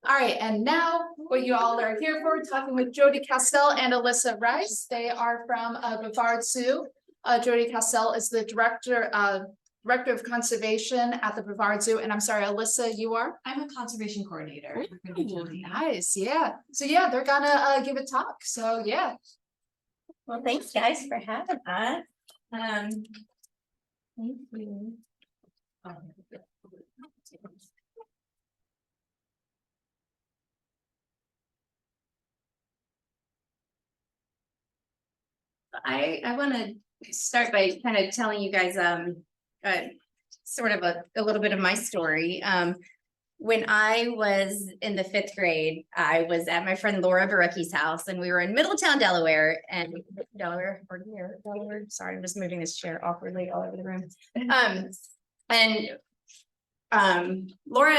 All right, and now what you all are here for, talking with Jody Cassell and Alyssa Rice. They are from Brevard Zoo. Jody Cassell is the director of conservation at the Brevard Zoo. And I'm sorry, Alyssa, you are? I'm a conservation coordinator. Nice, yeah. So yeah, they're gonna give a talk. So yeah. Well, thanks guys for having us. Thank you. I want to start by kind of telling you guys sort of a little bit of my story. When I was in the 5th grade, I was at my friend Laura Barucki's house, and we were in Middletown, Delaware, and Delaware. Sorry, I'm just moving this chair awkwardly all over the room. Laura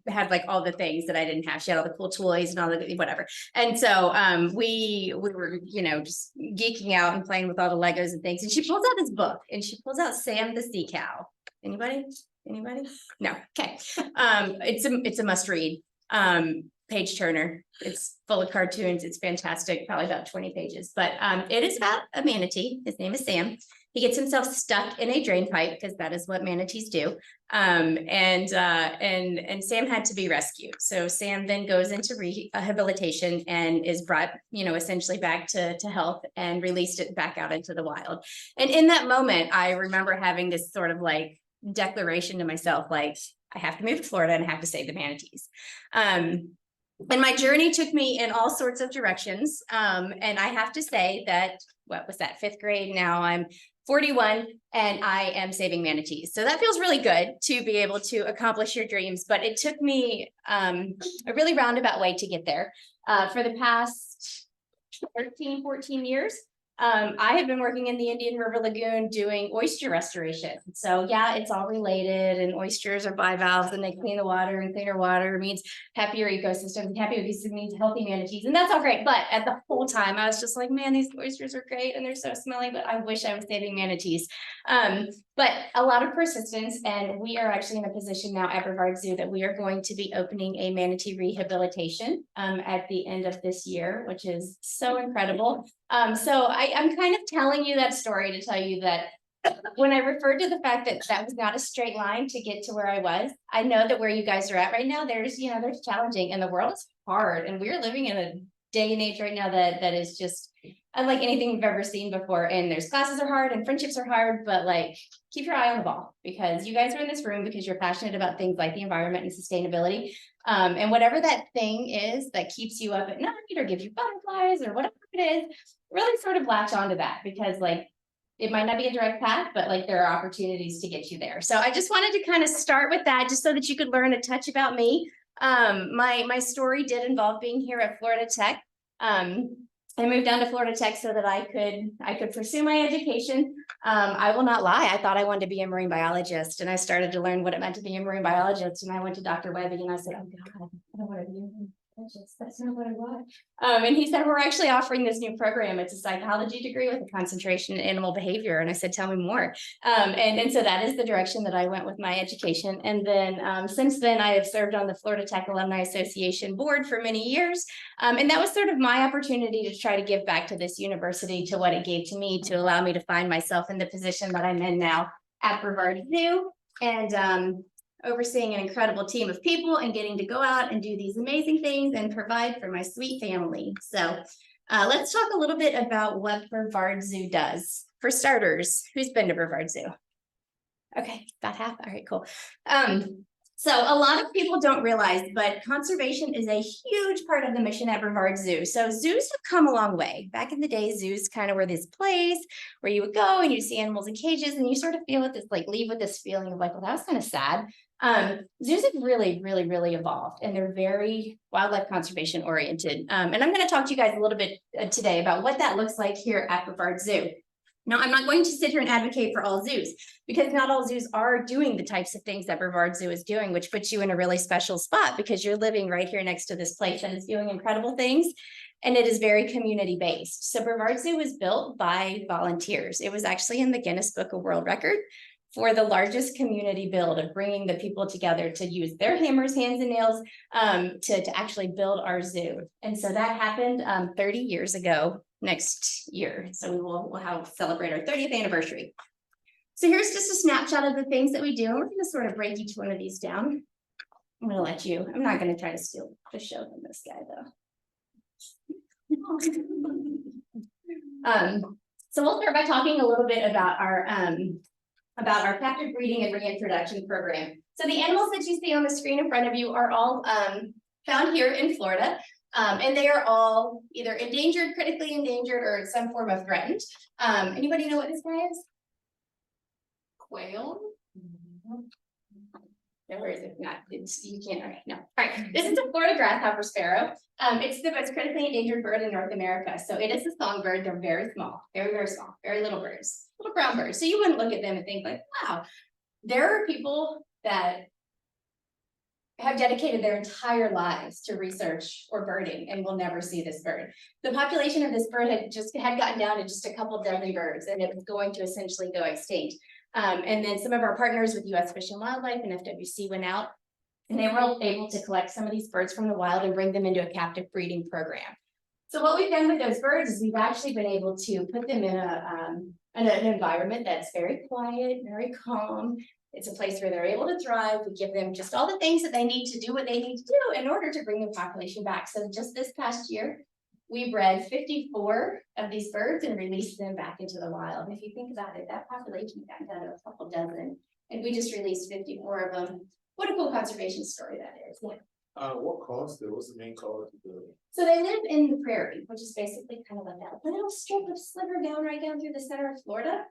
had like all the things that I didn't have. She had all the cool toys and all the whatever. And so we were, you know, just geeking out and playing with all the Legos and things. And she pulls out this book, and she pulls out Sam the Sea Cow. Anybody? No. Okay. It's a must read. Page turner. It's full of cartoons. It's fantastic. Probably about 20 pages, but it is about a manatee. His name is Sam. He gets himself stuck in a drain pipe because that is what manatees do. And Sam had to be rescued. So Sam then goes into rehabilitation and is brought, you know, essentially back to health and released it back out into the wild. And in that moment, I remember having this sort of like declaration to myself, like, I have to move to Florida and I have to save the manatees. And my journey took me in all sorts of directions. And I have to say that, what was that, 5th grade? Now I'm 41 and I am saving manatees. So that feels really good to be able to accomplish your dreams, but it took me a really roundabout way to get there. For the past 13, 14 years, I have been working in the Indian River Lagoon doing oyster restoration. So yeah, it's all related, and oysters are bivalves and they clean the water, and cleaner water means happier ecosystems. Happier ecosystems means healthy manatees, and that's all great. But at the whole time, I was just like, man, these oysters are great and they're so smelly, but I wish I was saving manatees. But a lot of persistence, and we are actually in a position now at Brevard Zoo that we are going to be opening a manatee rehabilitation at the end of this year, which is so incredible. So I'm kind of telling you that story to tell you that when I referred to the fact that that was not a straight line to get to where I was, I know that where you guys are at right now, there's challenging, and the world is hard, and we're living in a day and age right now that is just unlike anything we've ever seen before. And there's classes are hard and friendships are hard, but like, keep your eye on the ball, because you guys are in this room because you're passionate about things like the environment and sustainability. And whatever that thing is that keeps you up at night or gives you butterflies or whatever it is, really sort of latch onto that, because like, it might not be a direct path, but like there are opportunities to get you there. So I just wanted to kind of start with that, just so that you could learn a touch about me. My story did involve being here at Florida Tech. I moved down to Florida Tech so that I could pursue my education. I will not lie, I thought I wanted to be a marine biologist, and I started to learn what it meant to be a marine biologist. And I went to Dr. Webby and I said, oh God, I don't want to be a marine biologist. That's not what I want. And he said, we're actually offering this new program. It's a psychology degree with a concentration in animal behavior. And I said, tell me more. And so that is the direction that I went with my education. And then since then, I have served on the Florida Tech Alumni Association board for many years. And that was sort of my opportunity to try to give back to this university, to what it gave to me, to allow me to find myself in the position that I'm in now at Brevard Zoo, and overseeing an incredible team of people and getting to go out and do these amazing things and provide for my sweet family. So let's talk a little bit about what Brevard Zoo does. For starters, who's been to Brevard Zoo? Okay, about half. All right, cool. So a lot of people don't realize, but conservation is a huge part of the mission at Brevard Zoo. So zoos have come a long way. Back in the day, zoos kind of were this place where you would go and you see animals in cages, and you sort of feel with this, like, leave with this feeling of like, well, that was kind of sad. Zoos have really evolved, and they're very wildlife conservation oriented. And I'm going to talk to you guys a little bit today about what that looks like here at Brevard Zoo. Now, I'm not going to sit here and advocate for all zoos, because not all zoos are doing the types of things that Brevard Zoo is doing, which puts you in a really special spot, because you're living right here next to this place that is doing incredible things, and it is very community based. So Brevard Zoo was built by volunteers. It was actually in the Guinness Book of World Record for the largest community build of bringing the people together to use their hammers, hands and nails to actually build our zoo. And so that happened 30 years ago next year. So we'll celebrate our 30th anniversary. So here's just a snapshot of the things that we do. And we're going to sort of break each one of these down. I'm going to let you, I'm not going to try to steal the show from this guy though. So we'll start by talking a little bit about our captive breeding and reintroduction program. So the animals that you see on the screen in front of you are all found here in Florida. And they are all either endangered, critically endangered, or in some form of threatened. Anybody know what this guy is? Quail? No worries, if not, you can't, all right, no. All right, this is a Florida grasshopper sparrow. It's the most critically endangered bird in North America. So it is a songbird. They're very small, very small, very little birds, little brown birds. So you wouldn't look at them and think like, wow, there are people that have dedicated their entire lives to research or birding and will never see this bird. The population of this bird had gotten down to just a couple dozen birds, and it was going to essentially go extinct. And then some of our partners with U.S. Fish and Wildlife and FWC went out, and they were able to collect some of these birds from the wild and bring them into a captive breeding program. So what we've done with those birds is we've actually been able to put them in an environment that's very quiet, very calm. It's a place where they're able to thrive. We give them just all the things that they need to do what they need to do in order to bring the population back. So just this past year, we bred 54 of these birds and released them back into the wild. And if you think about it, that population got down to a couple dozen, and we just released 54 of them. What a cool conservation story that is. Yeah. What caused it? What's the main cause of the? So they live in the prairie, which is basically kind of like that little strip of sliver down right down through the center of Florida.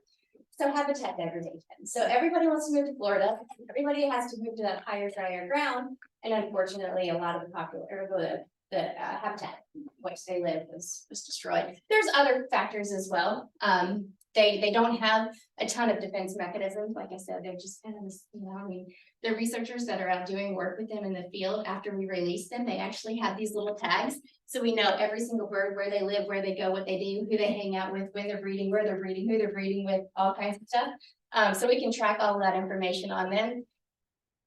So habitat degradation. So everybody wants to move to Florida. Everybody has to move to that higher, drier ground. And unfortunately, a lot of the habitat in which they live was destroyed. There's other factors as well. They don't have a ton of defense mechanisms. Like I said, they're just kind of, the researchers that are out doing work with them in the field after we release them, they actually have these little tags. So we know every single bird, where they live, where they go, what they do, who they hang out with, when they're breeding, where they're breeding, who they're breeding with, all kinds of stuff. So we can track all of that information on them.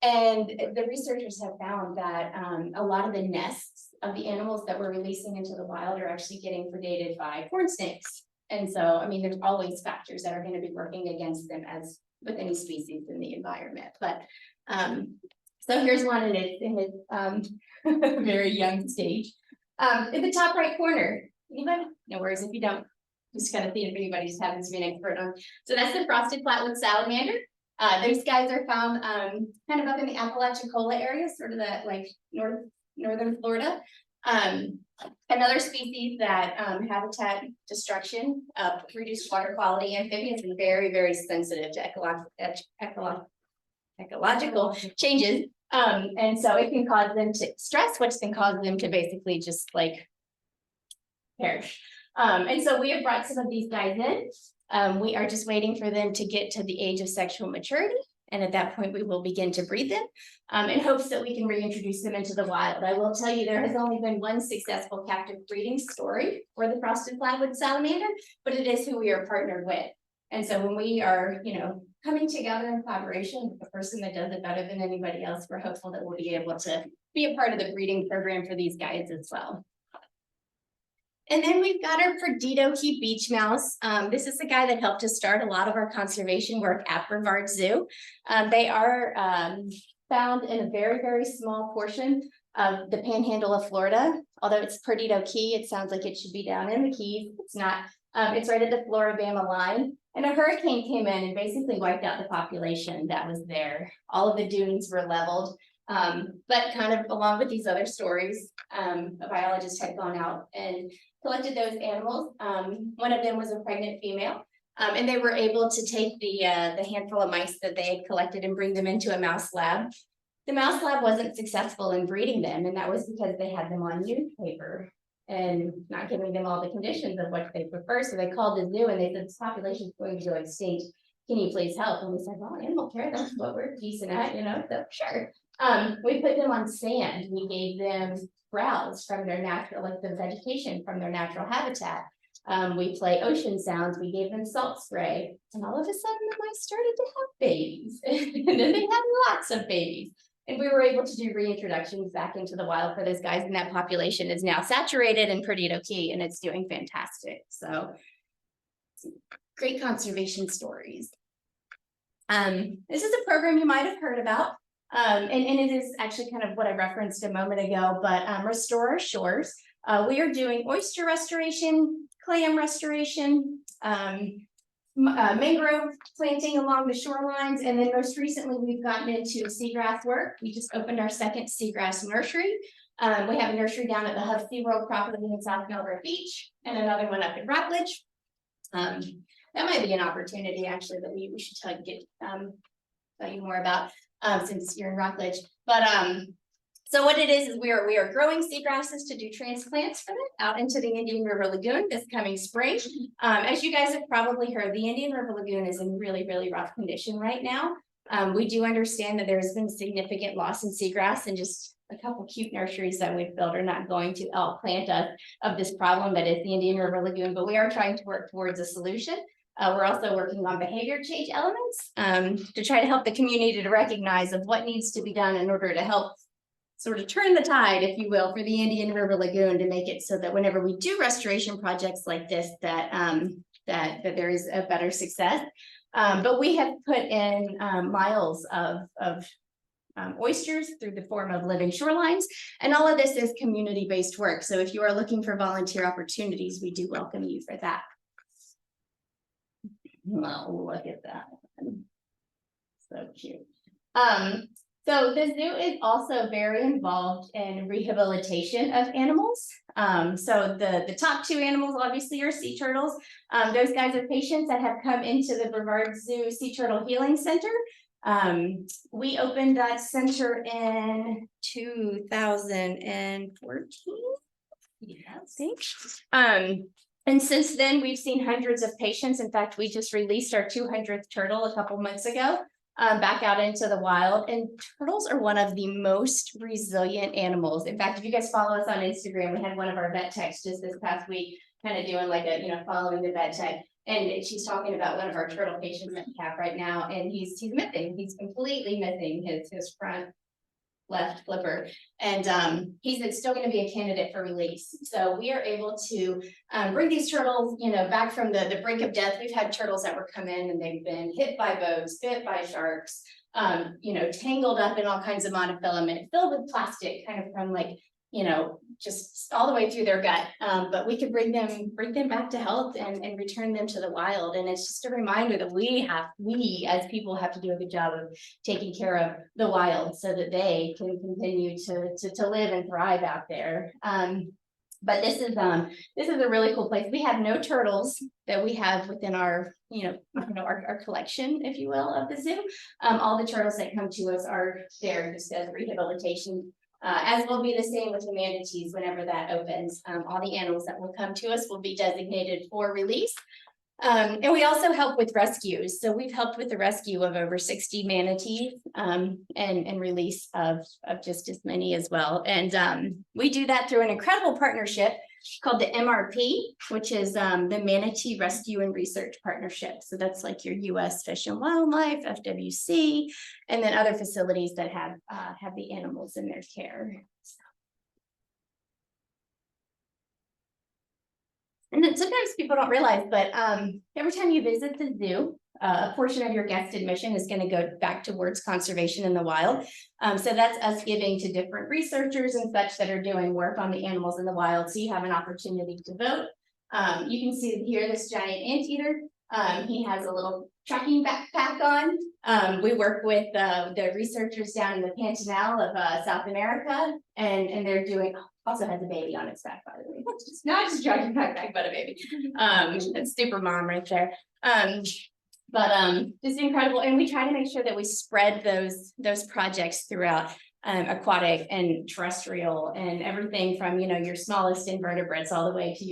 And the researchers have found that a lot of the nests of the animals that we're releasing into the wild are actually getting predated by corn snakes. And so, there's always factors that are going to be working against them, as with any species in the environment. But so here's one in its very young stage. In the top right corner, anybody? No worries if you don't. Just kind of see if anybody just happens to be an expert on. So that's the frosted flatwood salamander. Those guys are found kind of up in the Apalachicola area, sort of that like northern Florida. Another species that habitat destruction, reduced water quality, amphibians, and very sensitive to ecological changes. And so it can cause them to stress, which can cause them to basically just like perish. And so we have brought some of these guys in. We are just waiting for them to get to the age of sexual maturity. And at that point, we will begin to breed them in hopes that we can reintroduce them into the wild. I will tell you, there has only been one successful captive breeding story for the frosted flatwood salamander, but it is who we are partnered with. And so when we are, coming together in collaboration with the person that does it better than anybody else, we're hopeful that we'll be able to be a part of the breeding program for these guys as well. And then we've got our Perdido key beach mouse. This is the guy that helped us start a lot of our conservation work at Brevard Zoo. They are found in a very small portion of the panhandle of Florida. Although it's Perdido Key, it sounds like it should be down in the Keys. It's not. It's right at the Florida-Bama line. And a hurricane came in and basically wiped out the population that was there. All of the dunes were leveled. But kind of along with these other stories, a biologist had gone out and collected those animals. One of them was a pregnant female, and they were able to take the handful of mice that they had collected and bring them into a mouse lab. The mouse lab wasn't successful in breeding them, and that was because they had them on newspaper and not giving them all the conditions of what they prefer. So they called the zoo and they said, this population is going to go extinct. Can you please help? And we said, well, animal care, that's what we're decent at, so sure. We put them on sand. We gave them browse from their natural, like the vegetation from their natural habitat. We play ocean sounds. We gave them salt spray, and all of a sudden the mice started to have babies, and then they had lots of babies. And we were able to do reintroductions back into the wild for those guys, and that population is now saturated and pretty low-key, and it's doing fantastic. So great conservation stories. This is a program you might have heard about. And it is actually kind of what I referenced a moment ago, but Restore Our Shores. We are doing oyster restoration, clam restoration, mangrove planting along the shorelines, and then most recently we've gotten into seagrass work. We just opened our second seagrass nursery. We have a nursery down at the Hub SeaWorld property in South Melbourne Beach, and another one up in Rockledge. That might be an opportunity actually that we should tell you more about since you're in Rockledge. But so what it is we are growing seagrasses to do transplants for them out into the Indian River Lagoon this coming spring. As you guys have probably heard, the Indian River Lagoon is in really, really rough condition right now. We do understand that there has been significant loss in seagrass, and just a couple cute nurseries that we've built are not going to outplant us of this problem that is the Indian River Lagoon, but we are trying to work towards a solution. We're also working on behavior change elements to try to help the community to recognize of what needs to be done in order to help sort of turn the tide, if you will, for the Indian River Lagoon, to make it so that whenever we do restoration projects like this, that there is a better success. But we have put in miles of oysters through the form of living shorelines, and all of this is community-based work. So if you are looking for volunteer opportunities, we do welcome you for that. Well, look at that. So cute. So the zoo is also very involved in rehabilitation of animals. So the top two animals obviously are sea turtles. Those guys are patients that have come into the Brevard Zoo Sea Turtle Healing Center. We opened that center in 2014. Yeah, I think. And since then, we've seen hundreds of patients. In fact, we just released our 200th turtle a couple months ago, back out into the wild. And turtles are one of the most resilient animals. In fact, if you guys follow us on Instagram, we had one of our vet techs just this past week, kind of doing like a, following the vet tech. And she's talking about one of our turtle patients that we have right now. And he's missing. He's completely missing his front left flipper, and he's still going to be a candidate for release. So we are able to bring these turtles, back from the brink of death. We've had turtles that were come in and they've been hit by boats, bit by sharks, tangled up in all kinds of monofilament, filled with plastic, kind of from just all the way through their gut. But we could bring them back to health and return them to the wild. And it's just a reminder that we as people have to do a good job of taking care of the wild so that they can continue to live and thrive out there. But this is a really cool place. We have no turtles that we have within our, our collection, if you will, of the zoo. All the turtles that come to us are there just as rehabilitation. As will be the same with the manatees whenever that opens. All the animals that will come to us will be designated for release. And we also help with rescues. So we've helped with the rescue of over 60 manatees and release of just as many as well. And we do that through an incredible partnership called the MRP, which is the Manatee Rescue and Research Partnership. So that's like your US Fish and Wildlife, FWC, and then other facilities that have the animals in their care. And then sometimes people don't realize, but every time you visit the zoo, a portion of your guest admission is going to go back towards conservation in the wild. So that's us giving to different researchers and such that are doing work on the animals in the wild. So you have an opportunity to vote. You can see here this giant anteater. He has a little trekking backpack on. We work with the researchers down in the Pantanal of South America, and they're doing, also has a baby on its back, by the way. It's not just a trekking backpack, but a baby. It's super mom right there. But it's incredible, and we try to make sure that we spread those projects throughout aquatic and terrestrial, and everything from your smallest invertebrates all the way to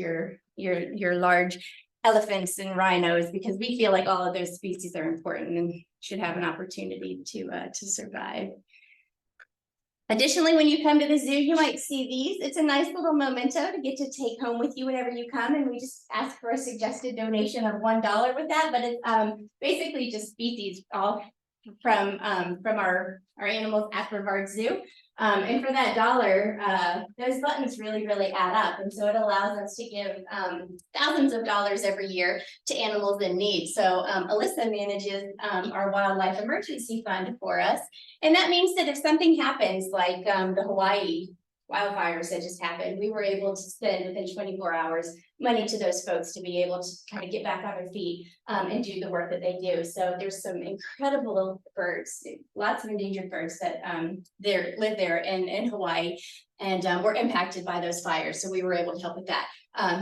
your large elephants and rhinos, because we feel like all of those species are important and should have an opportunity to survive. Additionally, when you come to the zoo, you might see these. It's a nice little memento to get to take home with you whenever you come, and we just ask for a suggested donation of $1 with that, but it's basically just species all from our animals at Brevard Zoo. And for that $1, those buttons really add up. And so it allows us to give thousands of dollars every year to animals in need. So Alyssa manages our wildlife emergency fund for us. And that means that if something happens like the Hawaii wildfires that just happened, we were able to send within 24 hours money to those folks to be able to kind of get back on their feet and do the work that they do. So there's some incredible birds, lots of endangered birds that live there in Hawaii, and were impacted by those fires. So we were able to help with that.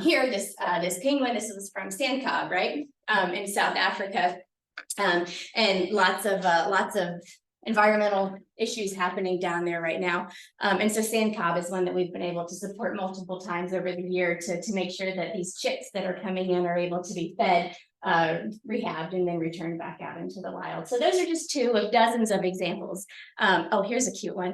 Here, this penguin, this was from Sand Cobb, right, in South Africa, and lots of environmental issues happening down there right now. And so Sand Cobb is one that we've been able to support multiple times over the year to make sure that these chicks that are coming in are able to be fed, rehabbed, and then returned back out into the wild. So those are just two of dozens of examples. Oh, here's a cute one.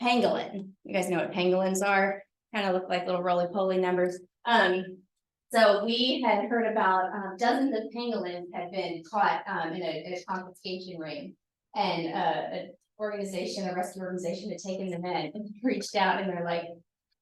Pangolin. You guys know what pangolins are? Kind of look like little roly-poly numbers. So we had heard about dozens of pangolins had been caught in a confiscation ring, and a rescue organization had taken them in and reached out, and they're like,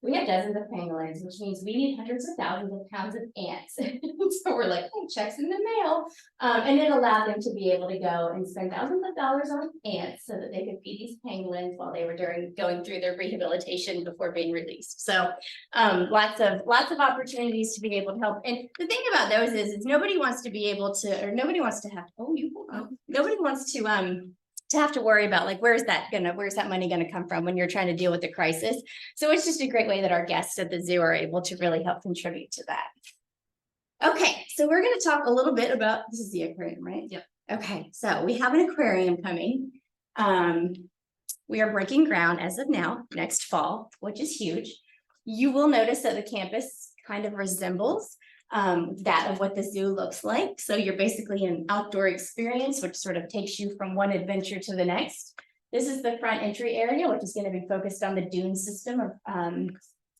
we have dozens of pangolins, which means we need hundreds of thousands of pounds of ants. So we're like, oh, checks in the mail. And it allowed them to be able to go and spend thousands of dollars on ants so that they could feed these pangolins while they were going through their rehabilitation before being released. So lots of opportunities to be able to help. And the thing about those is nobody wants to be able to, or nobody wants to have, nobody wants to have to worry about, like, where's that money gonna come from when you're trying to deal with the crisis. So it's just a great way that our guests at the zoo are able to really help contribute to that. Okay, so we're gonna talk a little bit about, this is the aquarium, right? Yep. Okay, so we have an aquarium coming. We are breaking ground as of now, next fall, which is huge. You will notice that the campus kind of resembles that of what the zoo looks like. So you're basically an outdoor experience, which sort of takes you from one adventure to the next. This is the front entry area, which is going to be focused on the dune system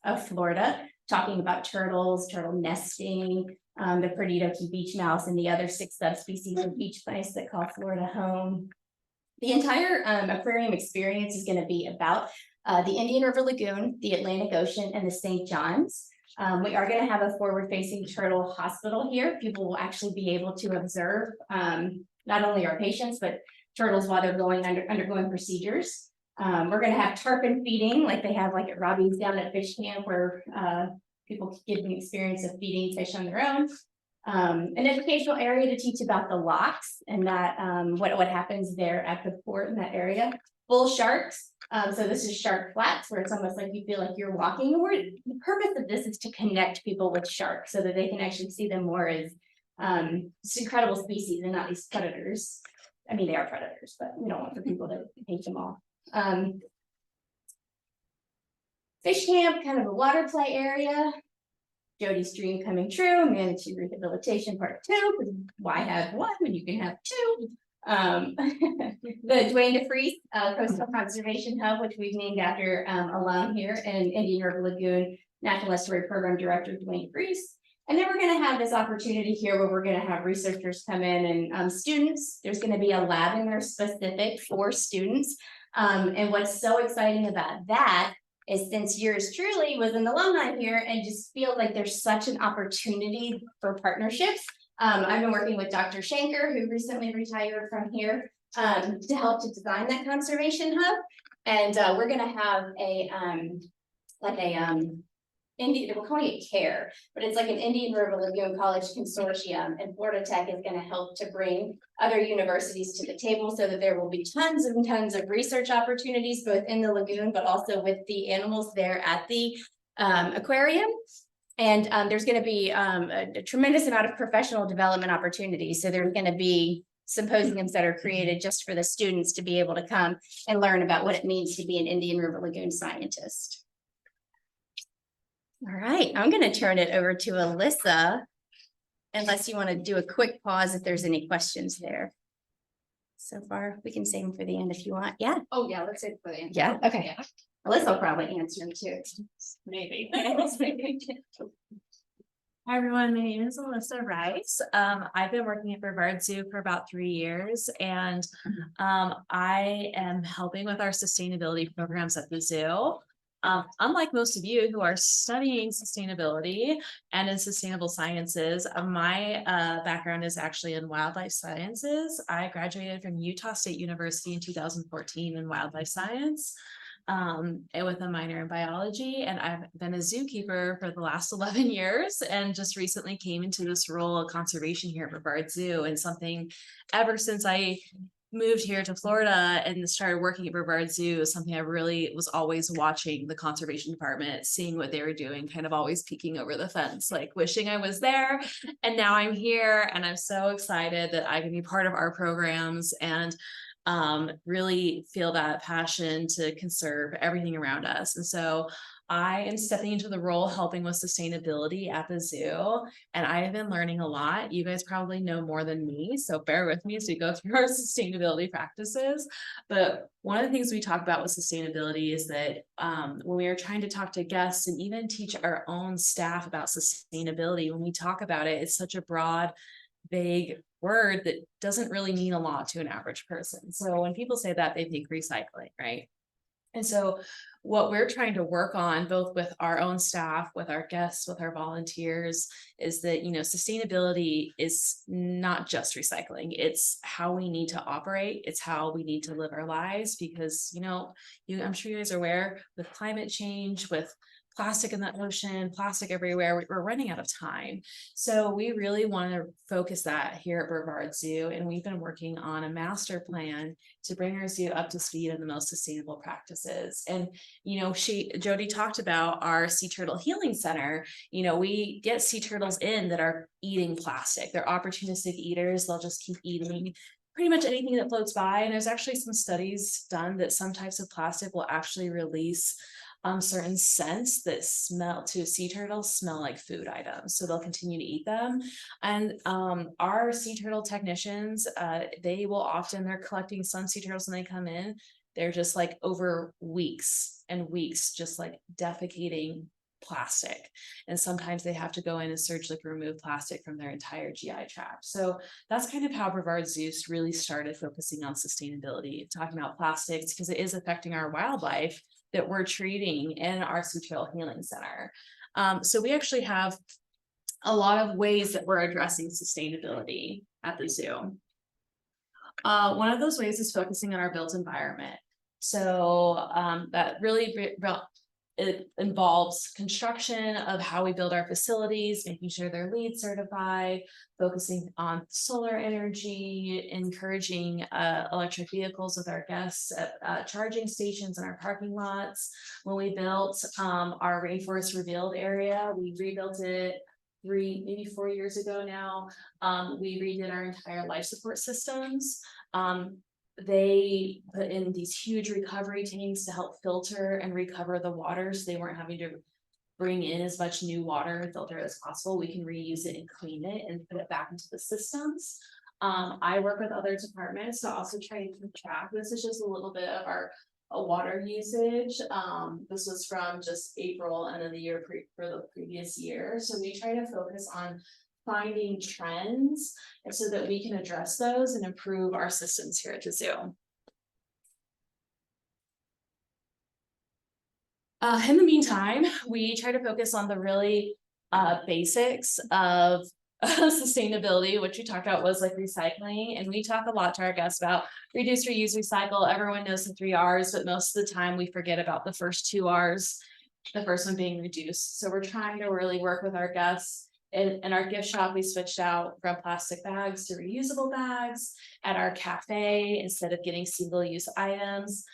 of Florida, talking about turtles, turtle nesting, the Perdido key beach mouse, and the other 6 subspecies of beach mice that call Florida home. The entire aquarium experience is going to be about the Indian River Lagoon, the Atlantic Ocean, and the St. John's. We are going to have a forward-facing turtle hospital here. People will actually be able to observe not only our patients, but turtles while they're undergoing procedures. We're going to have tarpon feeding, like they have like at Robbie's down at Fish Camp, where people get the experience of feeding fish on their own. An educational area to teach about the locks and that what happens there at the port in that area. Bull sharks. So this is Shark Flats, where it's almost like you feel like you're walking. The purpose of this is to connect people with sharks so that they can actually see them more as this incredible species and not these predators. I mean, they are predators, but we don't want for people to hate them all. Fish camp, kind of a water play area. Jody's dream coming true, manatee rehabilitation part 2, because why have one when you can have 2? The Dwayne DeFries Coastal Conservation Hub, which we've named after alum here, and Indian River Lagoon National Estuary Program Director Dwayne DeFries. And then we're going to have this opportunity here where we're going to have researchers come in and students. There's going to be a lab in there specific for students. And what's so exciting about that is, since yours truly was an alumni here, and just feel like there's such an opportunity for partnerships. I've been working with Dr. Shanker, who recently retired from here, to help to design that conservation hub. And we're going to have we're calling it CARE, but it's like an Indian River Lagoon College Consortium, and Florida Tech is going to help to bring other universities to the table so that there will be tons and tons of research opportunities, both in the lagoon, but also with the animals there at the aquarium. And there's going to be a tremendous amount of professional development opportunities. So there's going to be symposiums that are created just for the students to be able to come and learn about what it means to be an Indian River Lagoon scientist. All right, I'm going to turn it over to Alyssa, unless you want to do a quick pause if there's any questions there. so far. We can save them for the end if you want. Yeah. Oh, yeah, let's say it for the end. Yeah. Okay. Yeah. Alyssa will probably answer them too. Maybe. Hi, everyone. My name is Alyssa Rice. I've been working at Brevard Zoo for about 3 years, and I am helping with our sustainability programs at the zoo. Unlike most of you who are studying sustainability and in sustainable sciences, my background is actually in wildlife sciences. I graduated from Utah State University in 2014 in wildlife science. And with a minor in biology, and I've been a zookeeper for the last 11 years and just recently came into this role of conservation here at Brevard Zoo, and something ever since I moved here to Florida and started working at Brevard Zoo is something I really was always watching the conservation department, seeing what they were doing, kind of always peeking over the fence, like wishing I was there. And now I'm here and I'm so excited that I can be part of our programs and really feel that passion to conserve everything around us. And so I am stepping into the role helping with sustainability at the zoo, and I have been learning a lot. You guys probably know more than me, so bear with me as we go through our sustainability practices. But one of the things we talk about with sustainability is that when we are trying to talk to guests and even teach our own staff about sustainability, when we talk about it, it's such a broad, vague word that doesn't really mean a lot to an average person. So when people say that, they think recycling, right? And so what we're trying to work on, both with our own staff, with our guests, with our volunteers, is that, sustainability is not just recycling. It's how we need to operate. It's how we need to live our lives because, I'm sure you guys are aware with climate change, with plastic in the ocean, plastic everywhere, we're running out of time. So we really want to focus that here at Brevard Zoo. And we've been working on a master plan to bring our zoo up to speed on the most sustainable practices. And, Jody talked about our sea turtle healing center. We get sea turtles in that are eating plastic. They're opportunistic eaters. They'll just keep eating pretty much anything that floats by. And there's actually some studies done that some types of plastic will actually release certain scents that smell to sea turtles smell like food items, so they'll continue to eat them. And our sea turtle technicians, they're collecting some sea turtles when they come in. They're just like over weeks and weeks, just like defecating plastic, and sometimes they have to go in and surgically remove plastic from their entire GI tract. So that's kind of how Brevard Zoo really started focusing on sustainability, talking about plastics, because it is affecting our wildlife that we're treating in our sea turtle healing center. So we actually have a lot of ways that we're addressing sustainability at the zoo. One of those ways is focusing on our built environment. So that really it involves construction of how we build our facilities, making sure they're LEED certified, focusing on solar energy, encouraging electric vehicles with our guests at charging stations in our parking lots. When we built our Rainforest Revealed area, we rebuilt it 3, maybe 4 years ago now. We redid our entire life support systems. They put in these huge recovery tanks to help filter and recover the water, so they weren't having to bring in as much new water and filter as possible. We can reuse it and clean it and put it back into the systems. I work with other departments to also try and keep track. This is just a little bit of our water usage. This was from just April and then the year for the previous year. So we try to focus on finding trends and so that we can address those and improve our systems here at the zoo. In the meantime, we try to focus on the really basics of sustainability, which we talked about was like recycling. And we talk a lot to our guests about reduce, reuse, recycle. Everyone knows the 3 R's, but most of the time we forget about the first 2 R's, the first one being reduce. So we're trying to really work with our guests. In our gift shop, we switched out from plastic bags to reusable bags. At our cafe, instead of getting single-use items,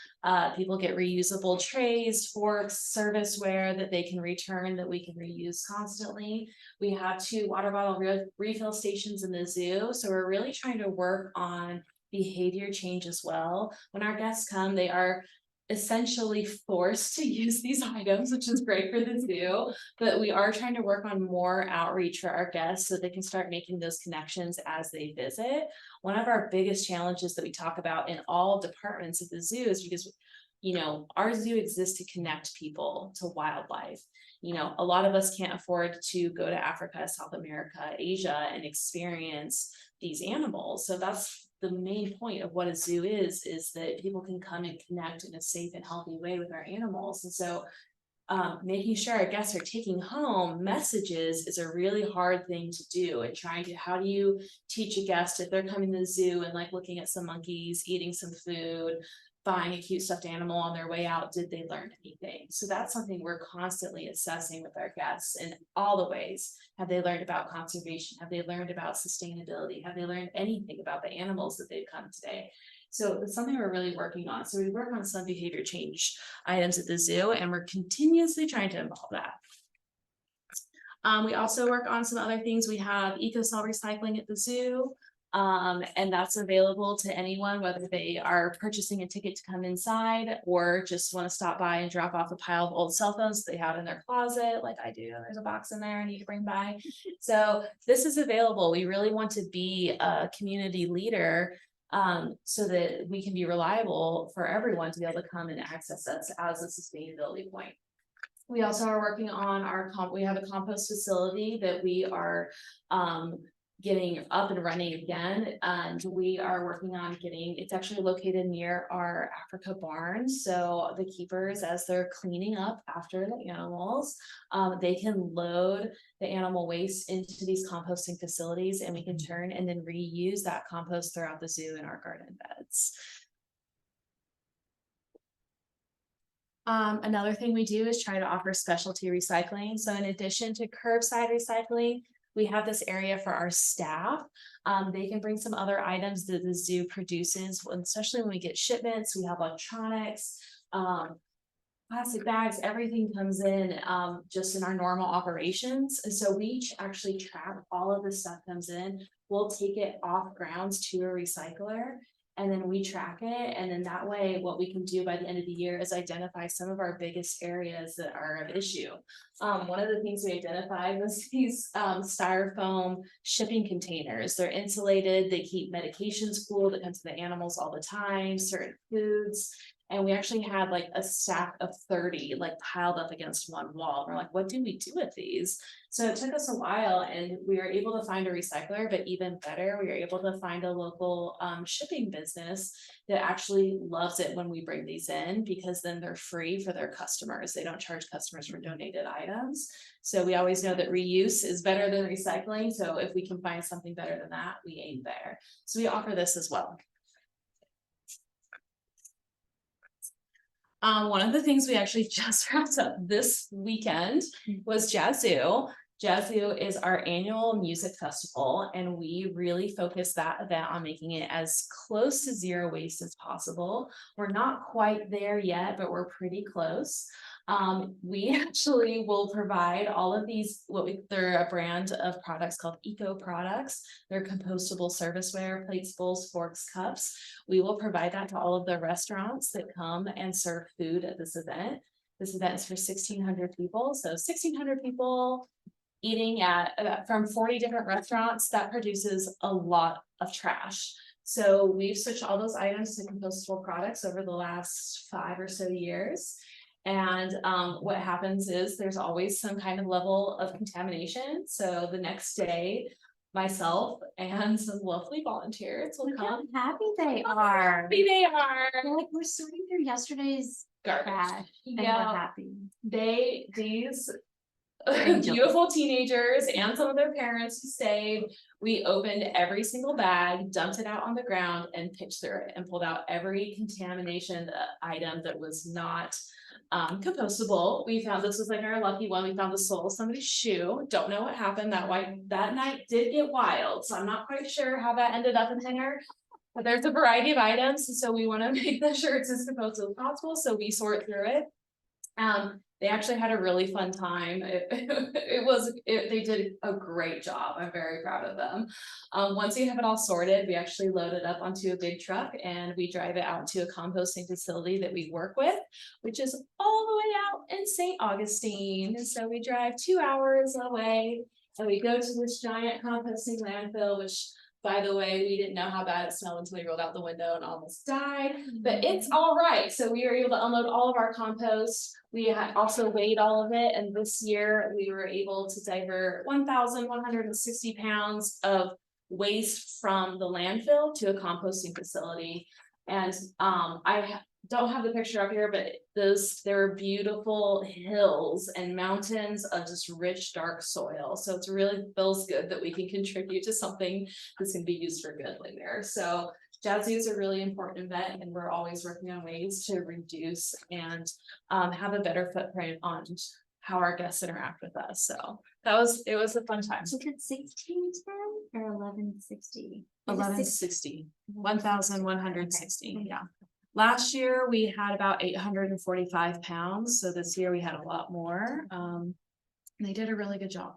people get reusable trays, forks, serviceware that they can return that we can reuse constantly. We have 2 water bottle refill stations in the zoo, so we're really trying to work on behavior change as well. When our guests come, they are essentially forced to use these items, which is great for the zoo. But we are trying to work on more outreach for our guests so they can start making those connections as they visit. One of our biggest challenges that we talk about in all departments of the zoo is because, you know, our zoo exists to connect people to wildlife. You know, a lot of us can't afford to go to Africa, South America, Asia, and experience these animals. So that's the main point of what a zoo is that people can come and connect in a safe and healthy way with our animals. And so making sure our guests are taking home messages is a really hard thing to do, and how do you teach a guest if they're coming to the zoo and like looking at some monkeys, eating some food, buying a cute stuffed animal on their way out, did they learn anything? So that's something we're constantly assessing with our guests in all the ways. Have they learned about conservation? Have they learned about sustainability? Have they learned anything about the animals that they've come today? So it's something we're really working on. So we work on some behavior change items at the zoo, and we're continuously trying to involve that. We also work on some other things. We have eco-cell recycling at the zoo. And that's available to anyone, whether they are purchasing a ticket to come inside or just want to stop by and drop off a pile of old cell phones they have in their closet, like I do. There's a box in there I need to bring by. So this is available. We really want to be a community leader, so that we can be reliable for everyone to be able to come and access us as a sustainability point. We also are working on we have a compost facility that we are getting up and running again, and we are working on it's actually located near our Africa barn. So the keepers, as they're cleaning up after the animals, they can load the animal waste into these composting facilities, and we can turn and then reuse that compost throughout the zoo in our garden beds. Another thing we do is try to offer specialty recycling. So in addition to curbside recycling, we have this area for our staff. They can bring some other items that the zoo produces, especially when we get shipments. We have electronics, plastic bags, everything comes in just in our normal operations. And so we actually track all of this stuff comes in. We'll take it off grounds to a recycler, and then we track it. And then that way, what we can do by the end of the year is identify some of our biggest areas that are of issue. One of the things we identified was these styrofoam shipping containers. They're insulated, they keep medications cool that come to the animals all the time, certain foods. And we actually had like a stack of 30 like piled up against one wall. We're like, what do we do with these? So it took us a while, and we were able to find a recycler, but even better, we were able to find a local shipping business that actually loves it when we bring these in, because then they're free for their customers. They don't charge customers for donated items. So we always know that reuse is better than recycling. So if we can find something better than that, we aim there. So we offer this as well. One of the things we actually just wrapped up this weekend was Jazz Zoo. Jazz Zoo is our annual music festival, and we really focus that event on making it as close to zero waste as possible. We're not quite there yet, but we're pretty close. We actually will provide all of these, they're a brand of products called eco products. They're compostable serviceware, plates, bowls, forks, cups. We will provide that to all of the restaurants that come and serve food at this event. This event is for 1,600 people. So 1,600 people eating at from 40 different restaurants. That produces a lot of trash. So we've switched all those items to compostable products over the last 5 or so years. And what happens is there's always some kind of level of contamination. So the next day, myself and some lovely volunteers will come. How happy they are. Happy they are. They're like, we're sorting through yesterday's Garbage. trash, and we're Yeah, happy. these Angels. beautiful teenagers and some of their parents who stayed, we opened every single bag, dumped it out on the ground, and picked through it and pulled out every contamination item that was not compostable. We found this was like our lucky one. We found the sole of somebody's shoe. Don't know what happened. That night did get wild, so I'm not quite sure how that ended up in there. But there's a variety of items, so we want to make sure it's as compostable as possible. So we sort through it. They actually had a really fun time. They did a great job. I'm very proud of them. Once we have it all sorted, we actually load it up onto a big truck and we drive it out to a composting facility that we work with, which is all the way out in St. Augustine. And so we drive 2 hours away and we go to this giant composting landfill, which, by the way, we didn't know how bad it smelled until we rolled out the window and almost died, but it's all right. So we were able to unload all of our compost. We had also weighed all of it. And this year we were able to divert 1,160 pounds of waste from the landfill to a composting facility. And I don't have the picture up here, but there are beautiful hills and mountains of just rich, dark soil. So it's really feels good that we can contribute to something that's gonna be used for good later. So Jazzy is a really important event and we're always working on ways to reduce and have a better footprint on how our guests interact with us. So it was a fun time. Was it 1610 or 1160? 1160, 1,160, yeah. Last year, we had about 845 pounds, so this year we had a lot more. They did a really good job.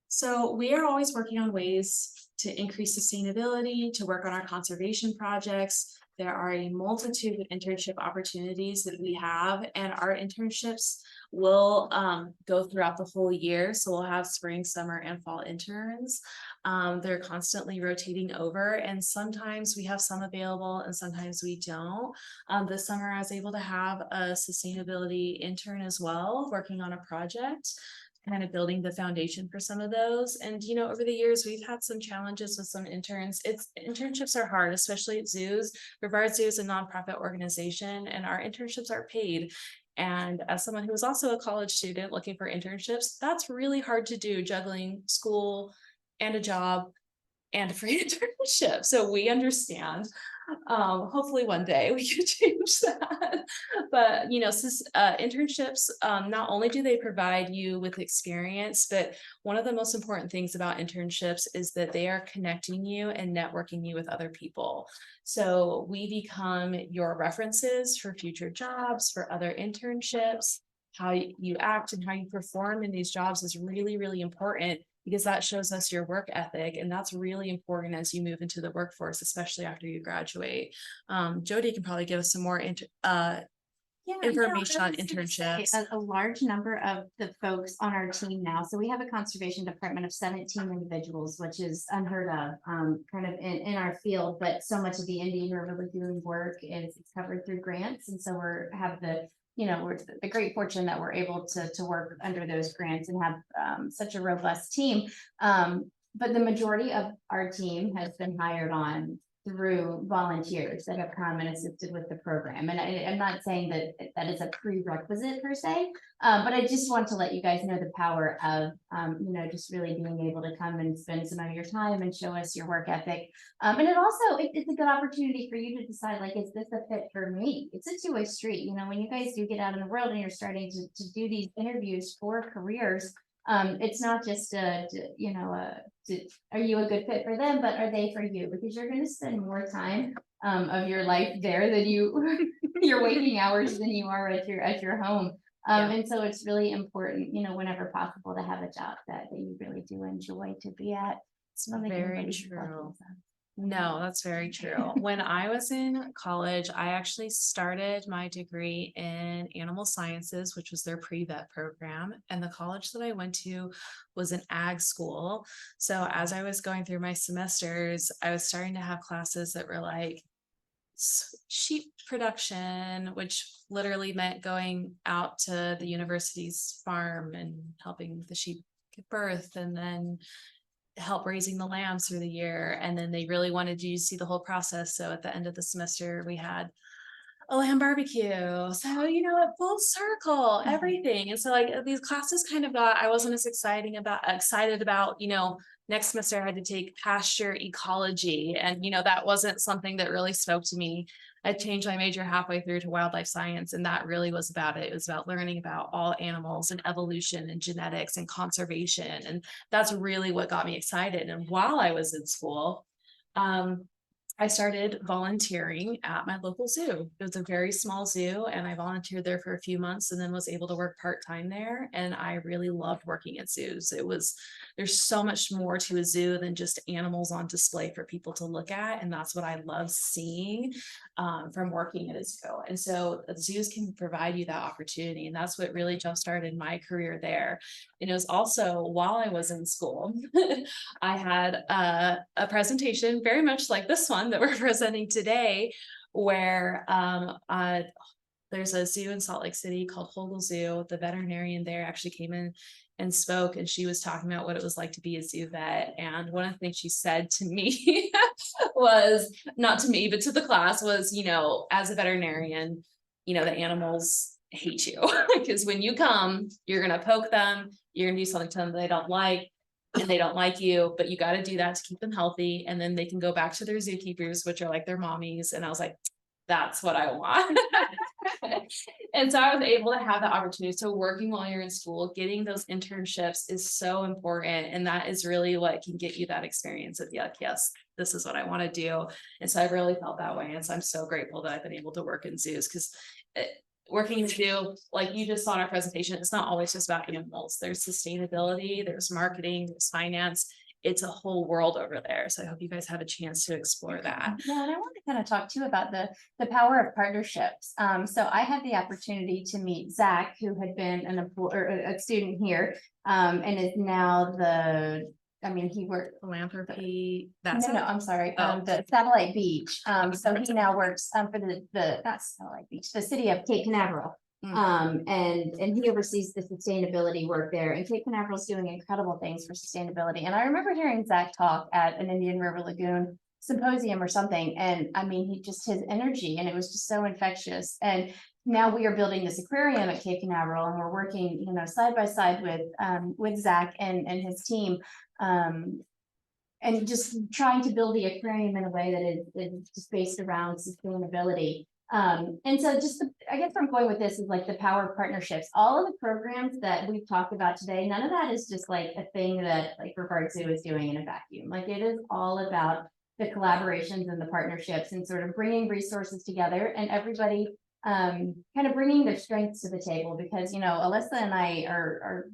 So we are always working on ways to increase sustainability, to work on our conservation projects. There are a multitude of internship opportunities that we have, and our internships will go throughout the whole year. So we'll have spring, summer, and fall interns. They're constantly rotating over, and sometimes we have some available and sometimes we don't. This summer I was able to have a sustainability intern as well, working on a project, kind of building the foundation for some of those. And, you know, over the years, we've had some challenges with some interns. Internships are hard, especially at zoos. Brevard Zoo is a nonprofit organization and our internships are paid. And as someone who was also a college student looking for internships, that's really hard to do, juggling school and a job and a free internship. So we understand. Hopefully one day we can change that. But you know, internships, not only do they provide you with experience, but one of the most important things about internships is that they are connecting you and networking you with other people. So we become your references for future jobs, for other internships. How you act and how you perform in these jobs is really, really important, because that shows us your work ethic, and that's really important as you move into the workforce, especially after you graduate. Jody can probably give us some more information on internships. A large number of the folks on our team now. So we have a conservation department of 17 individuals, which is unheard of, kind of in our field. But so much of the Indian River Lagoon work is covered through grants, and so we're the great fortune that we're able to work under those grants and have such a robust team. But the majority of our team has been hired on through volunteers that have come and assisted with the program. And I'm not saying that is a prerequisite per se, but I just want to let you guys know the power of, just really being able to come and spend some of your time and show us your work ethic. And it's a good opportunity for you to decide, like, is this a fit for me? It's a two-way street. You know, when you guys do get out in the world and you're starting to do these interviews for careers, it's not just are you a good fit for them, but are they for you? Because you're going to spend more time of your life there than your waking hours than you are at your home. And so it's really important, whenever possible, to have a job that you really do enjoy to be at. It's very true. No, that's very true. When I was in college, I actually started my degree in animal sciences, which was their pre-vet program. And the college that I went to was an ag school. So as I was going through my semesters, I was starting to have classes that were like sheep production, which literally meant going out to the university's farm and helping the sheep give birth, and then help raising the lambs through the year. And then they really wanted you to see the whole process. So at the end of the semester, we had a lamb barbecue. So, a full circle, everything. And so like these classes kind of I wasn't as excited about, next semester I had to take pasture ecology. And, that wasn't something that really spoke to me. I changed my major halfway through to wildlife science, and that really was about it. It was about learning about all animals and evolution and genetics and conservation. And that's really what got me excited. And while I was in school, I started volunteering at my local zoo. It was a very small zoo and I volunteered there for a few months and then was able to work part-time there. And I really loved working at zoos. There's so much more to a zoo than just animals on display for people to look at. And that's what I love seeing from working at a zoo. And so zoos can provide you that opportunity. And that's what really jump-started my career there. And it was also while I was in school, I had a presentation very much like this one that we're presenting today, where there's a zoo in Salt Lake City called Hogle Zoo. The veterinarian there actually came in and spoke, and she was talking about what it was like to be a zoo vet. And one of the things she said to me was, not to me, but to the class, was, as a veterinarian, the animals hate you because when you come, you're going to poke them, you're going to do something to them they don't like, and they don't like you, but you got to do that to keep them healthy. And then they can go back to their zookeepers, which are like their mommies. And I was like, that's what I want. And so I was able to have the opportunity. So working while you're in school, getting those internships is so important. And that is really what can get you that experience of, yeah, yes, this is what I want to do. And so I really felt that way. And so I'm so grateful that I've been able to work in zoos, because working in a zoo, like you just saw in our presentation, it's not always just about animals. There's sustainability, there's marketing, there's finance. It's a whole world over there. So I hope you guys have a chance to explore that. Yeah, and I want to kind of talk too about the power of partnerships. So I had the opportunity to meet Zach, who had been a student here, and is now he worked Philanthropy. I'm sorry. Oh. The Satellite Beach. So he now works for not Satellite Beach, the city of Cape Canaveral. And he oversees the sustainability work there, and Cape Canaveral is doing incredible things for sustainability. And I remember hearing Zach talk at an Indian River Lagoon symposium or something, and his energy, and it was just so infectious. And now we are building this aquarium at Cape Canaveral, and we're working, side by side with Zach and his team, and just trying to build the aquarium in a way that is just based around sustainability. And so I guess where I'm going with this is like the power of partnerships. All of the programs that we've talked about today, none of that is just like a thing that like Brevard Zoo is doing in a vacuum. Like it is all about the collaborations and the partnerships and sort of bringing resources together and everybody kind of bringing their strengths to the table, because, Alyssa and I are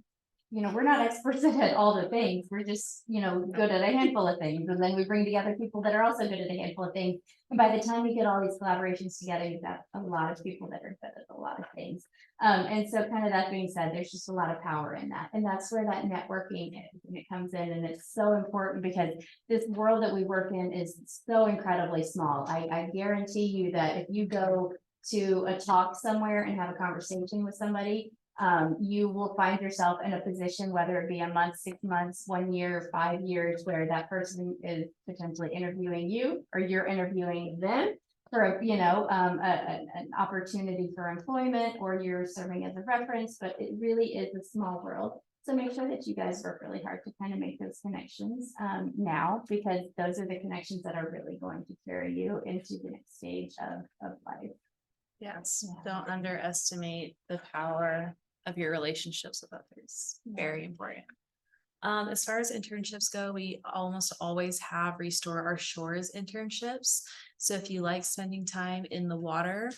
we're not experts at all the things. We're just, good at a handful of things. And then we bring together people that are also good at a handful of things. And by the time we get all these collaborations together, you've got a lot of people that are good at a lot of things. And so kind of that being said, there's just a lot of power in that. And that's where that networking is, and it comes in, and it's so important because this world that we work in is so incredibly small. I guarantee you that if you go to a talk somewhere and have a conversation with somebody, you will find yourself in a position, whether it be a month, 6 months, 1 year, 5 years, where that person is potentially interviewing you or you're interviewing them for an opportunity for employment, or you're serving as a reference. But it really is a small world. So make sure that you guys work really hard to kind of make those connections now, because those are the connections that are really going to carry you into the next stage of life. Yes, don't underestimate the power of your relationships with others. Very important. As far as internships go, we almost always have Restore Our Shores internships. So if you like spending time in the water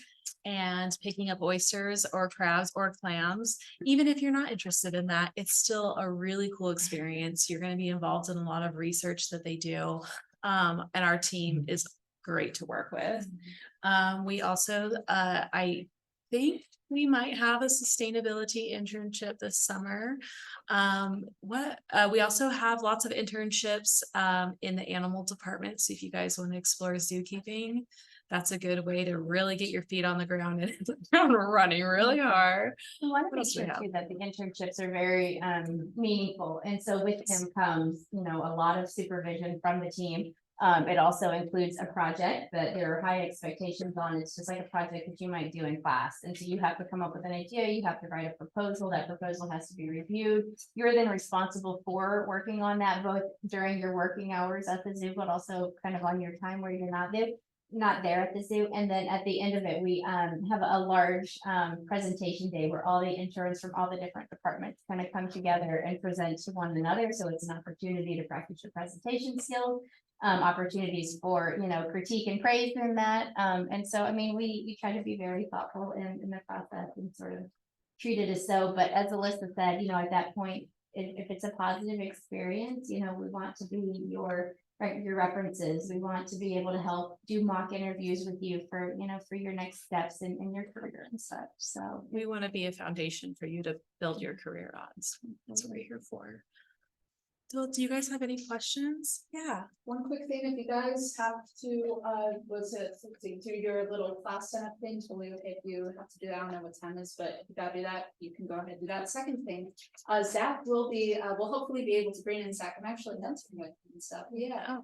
and picking up oysters or crabs or clams, even if you're not interested in that, it's still a really cool experience. You're going to be involved in a lot of research that they do. And our team is great to work with. We also, I think we might have a sustainability internship this summer. We also have lots of internships in the animal department. So if you guys want to explore zookeeping, that's a good way to really get your feet on the ground and hit the ground running really hard. I want to make sure too that the internships are very meaningful. And so with them comes, a lot of supervision from the team. It also includes a project that there are high expectations on. It's just like a project that you might do in class. And so you have to come up with an idea, you have to write a proposal, that proposal has to be reviewed. You're then responsible for working on that, both during your working hours at the zoo, but also kind of on your time where you're not there at the zoo. And then at the end of it, we have a large presentation day where all the interns from all the different departments kind of come together and present to one another. So it's an opportunity to practice your presentation skills. opportunities for, critique and praise in that. And so, I mean, we try to be very thoughtful in the process and sort of treat it as so, but as Alyssa said, at that point, if it's a positive experience, we want to be your references. We want to be able to help do mock interviews with you for, for your next steps in your career and such. So We want to be a foundation for you to build your career on. So that's what we're here for. So do you guys have any questions? Yeah. One quick thing, if you guys have to, do your little class setup thing, totally okay if you have to do that. I don't know what time is, but if you gotta do that, you can go ahead and do that. Second thing, Zach will hopefully be able to bring in Zach. I'm actually mentoring with him and stuff. Yeah.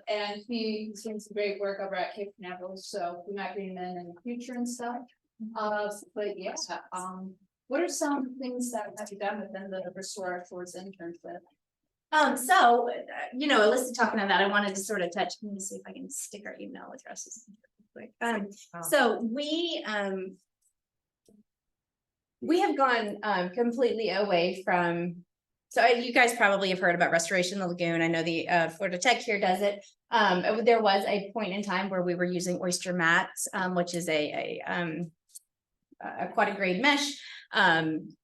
And he's doing some great work over at Cape Canaveral, so we might bring him in the future and stuff. But yeah, what are some things that have you done within the Restore Our Shores internship? So, Alyssa talking about, I wanted to sort of touch, let me see if I can stick our email addresses. Quick. So we have gone completely away from, so you guys probably have heard about Restoration of the Lagoon. I know the Florida Tech here does it. There was a point in time where we were using oyster mats, which is a aquatic grade mesh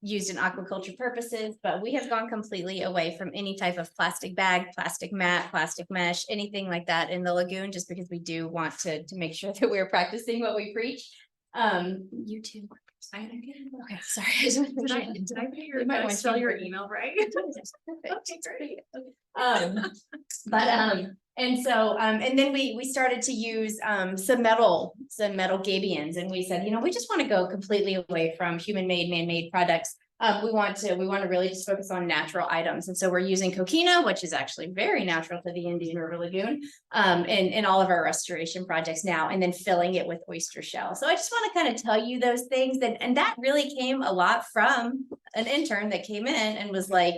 used in aquaculture purposes, but we have gone completely away from any type of plastic bag, plastic mat, plastic mesh, anything like that in the lagoon, just because we do want to make sure that we're practicing what we preach. You too. Okay, sorry. Did I pay your, might did I want to spell your change it. email right? Okay, great. And so, and then we started to use some metal gabions, and we said, we just want to go completely away from human-made, man-made products. We want to really just focus on natural items. And so we're using coquina, which is actually very natural to the Indian River Lagoon, in all of our restoration projects now, and then filling it with oyster shell. So I just want to kind of tell you those things, and that really came a lot from an intern that came in and was like,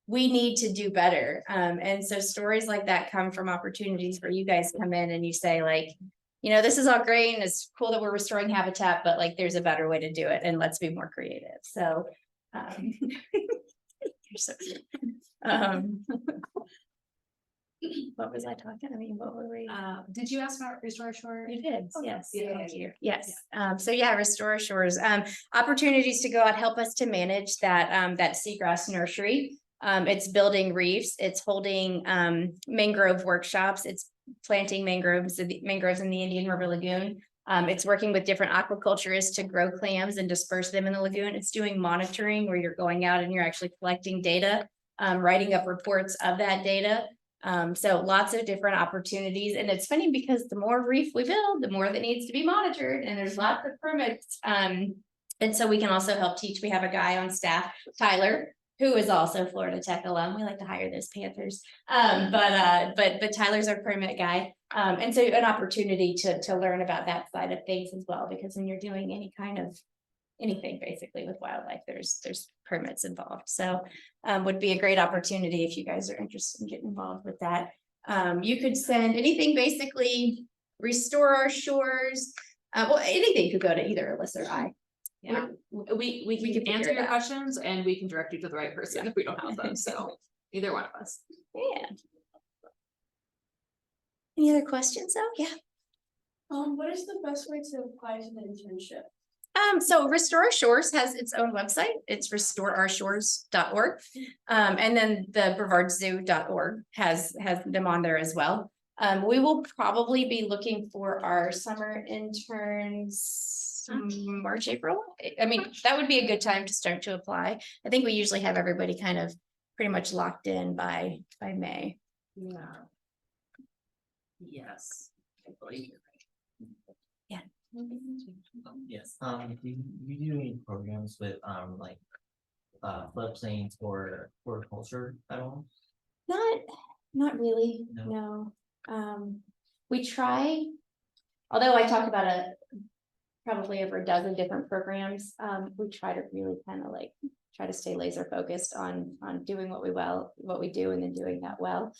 we need to do better. And so stories like that come from opportunities where you guys come in and you say like, this is all great and it's cool that we're restoring habitat, but like, there's a better way to do it, and let's be more creative. So, you're so cute. What was I talking? I mean, what were we? Did you ask about Restore Our Shore? You did, yes, yeah. thank you, yes. So yeah, Restore Our Shores, opportunities to go out, help us to manage that, that seagrass nursery. It's building reefs, it's holding, mangrove workshops, it's planting mangroves in the Indian River Lagoon. It's working with different aquaculturists to grow clams and disperse them in the lagoon. It's doing monitoring where you're going out and you're actually collecting data, writing up reports of that data. So lots of different opportunities, and it's funny because the more reef we build, the more that needs to be monitored, and there's lots of permits. And so we can also help teach. We have a guy on staff, Tyler, who is also Florida Tech alum. We like to hire those Panthers. But Tyler's our permit guy. And so an opportunity to learn about that side of things as well, because when you're doing anything basically with wildlife, there's permits involved. So would be a great opportunity if you guys are interested in getting involved with that. You could send anything, basically Restore Our Shores. Well, anything could go to either Alyssa or I. Yeah, we can figure answer it your out. questions and we can direct you to the right person if we don't have them. So either one of us. Yeah. Any other questions? Oh, yeah. What is the best way to apply to the internship? So Restore Our Shores has its own website. It's restoreourshores.org. And then the BrevardZoo.org has them on there as well. We will probably be looking for our summer interns March, April. I mean, that would be a good time to start to apply. I think we usually have everybody kind of pretty much locked in by May. Yeah. Yes. I believe you're right. Yeah. Yes, do you do any programs with like floodplains or horticulture at all? Not really, no. We try, although I talk about probably over a dozen different programs, we try to really kind of like try to stay laser focused on doing what we do and then doing that well.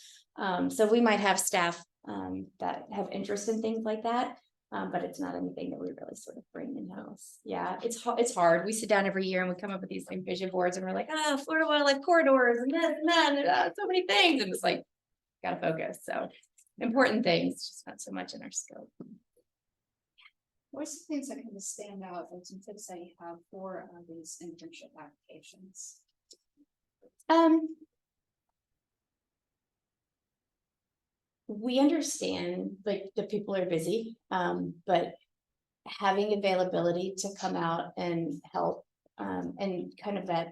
So we might have staff that have interest in things like that. But it's not anything that we really sort of bring in-house. Yeah, it's hard. We sit down every year and we come up with these like vision boards and we're like, Florida wildlife corridors and this and that, and so many things. And it's like, gotta focus. So important things, just not so much in our scope. What's the things that kind of stand out, and some tips that you have for these internship applications? We understand like the people are busy, but having availability to come out and help, and kind of that,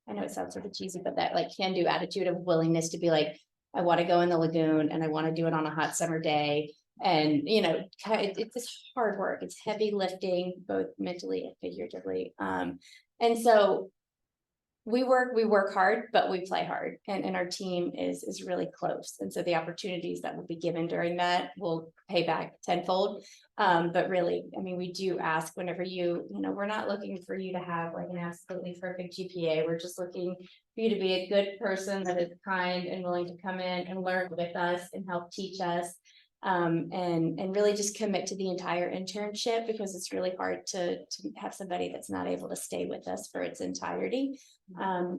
I know it sounds sort of cheesy, but that like can-do attitude of willingness to be like, I want to go in the lagoon and I want to do it on a hot summer day. And, you know, it's just hard work. It's heavy lifting, both mentally and figuratively. And so we work hard, but we play hard, and our team is really close. And so the opportunities that will be given during that will pay back tenfold. But really, I mean, we do ask whenever you know, we're not looking for you to have like an absolutely perfect GPA. We're just looking for you to be a good person that is kind and willing to come in and learn with us and help teach us. And really just commit to the entire internship, because it's really hard to have somebody that's not able to stay with us for its entirety.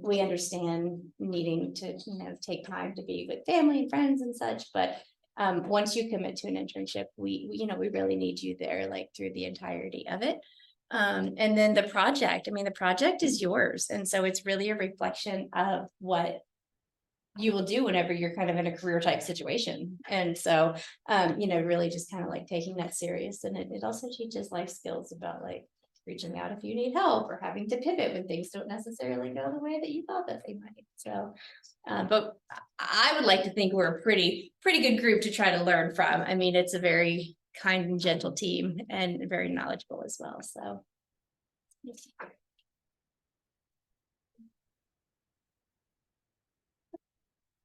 We understand needing to, you know, take time to be with family and friends and such, but once you commit to an internship, we you know, we really need you there like through the entirety of it. And then the project, I mean, the project is yours, and so it's really a reflection of what you will do whenever you're kind of in a career type situation. And so, you know, really just kind of like taking that serious. And it also teaches life skills about like reaching out if you need help, or having to pivot when things don't necessarily go the way that you thought that they might. So, but I would like to think we're a pretty good group to try to learn from. I mean, it's a very kind and gentle team, and very knowledgeable as well. So.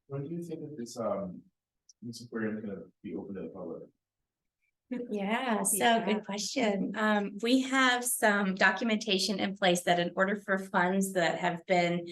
When do you think that this aquarium is gonna be open to the public? Yeah, so good question. We have some documentation in place that in order for funds that have been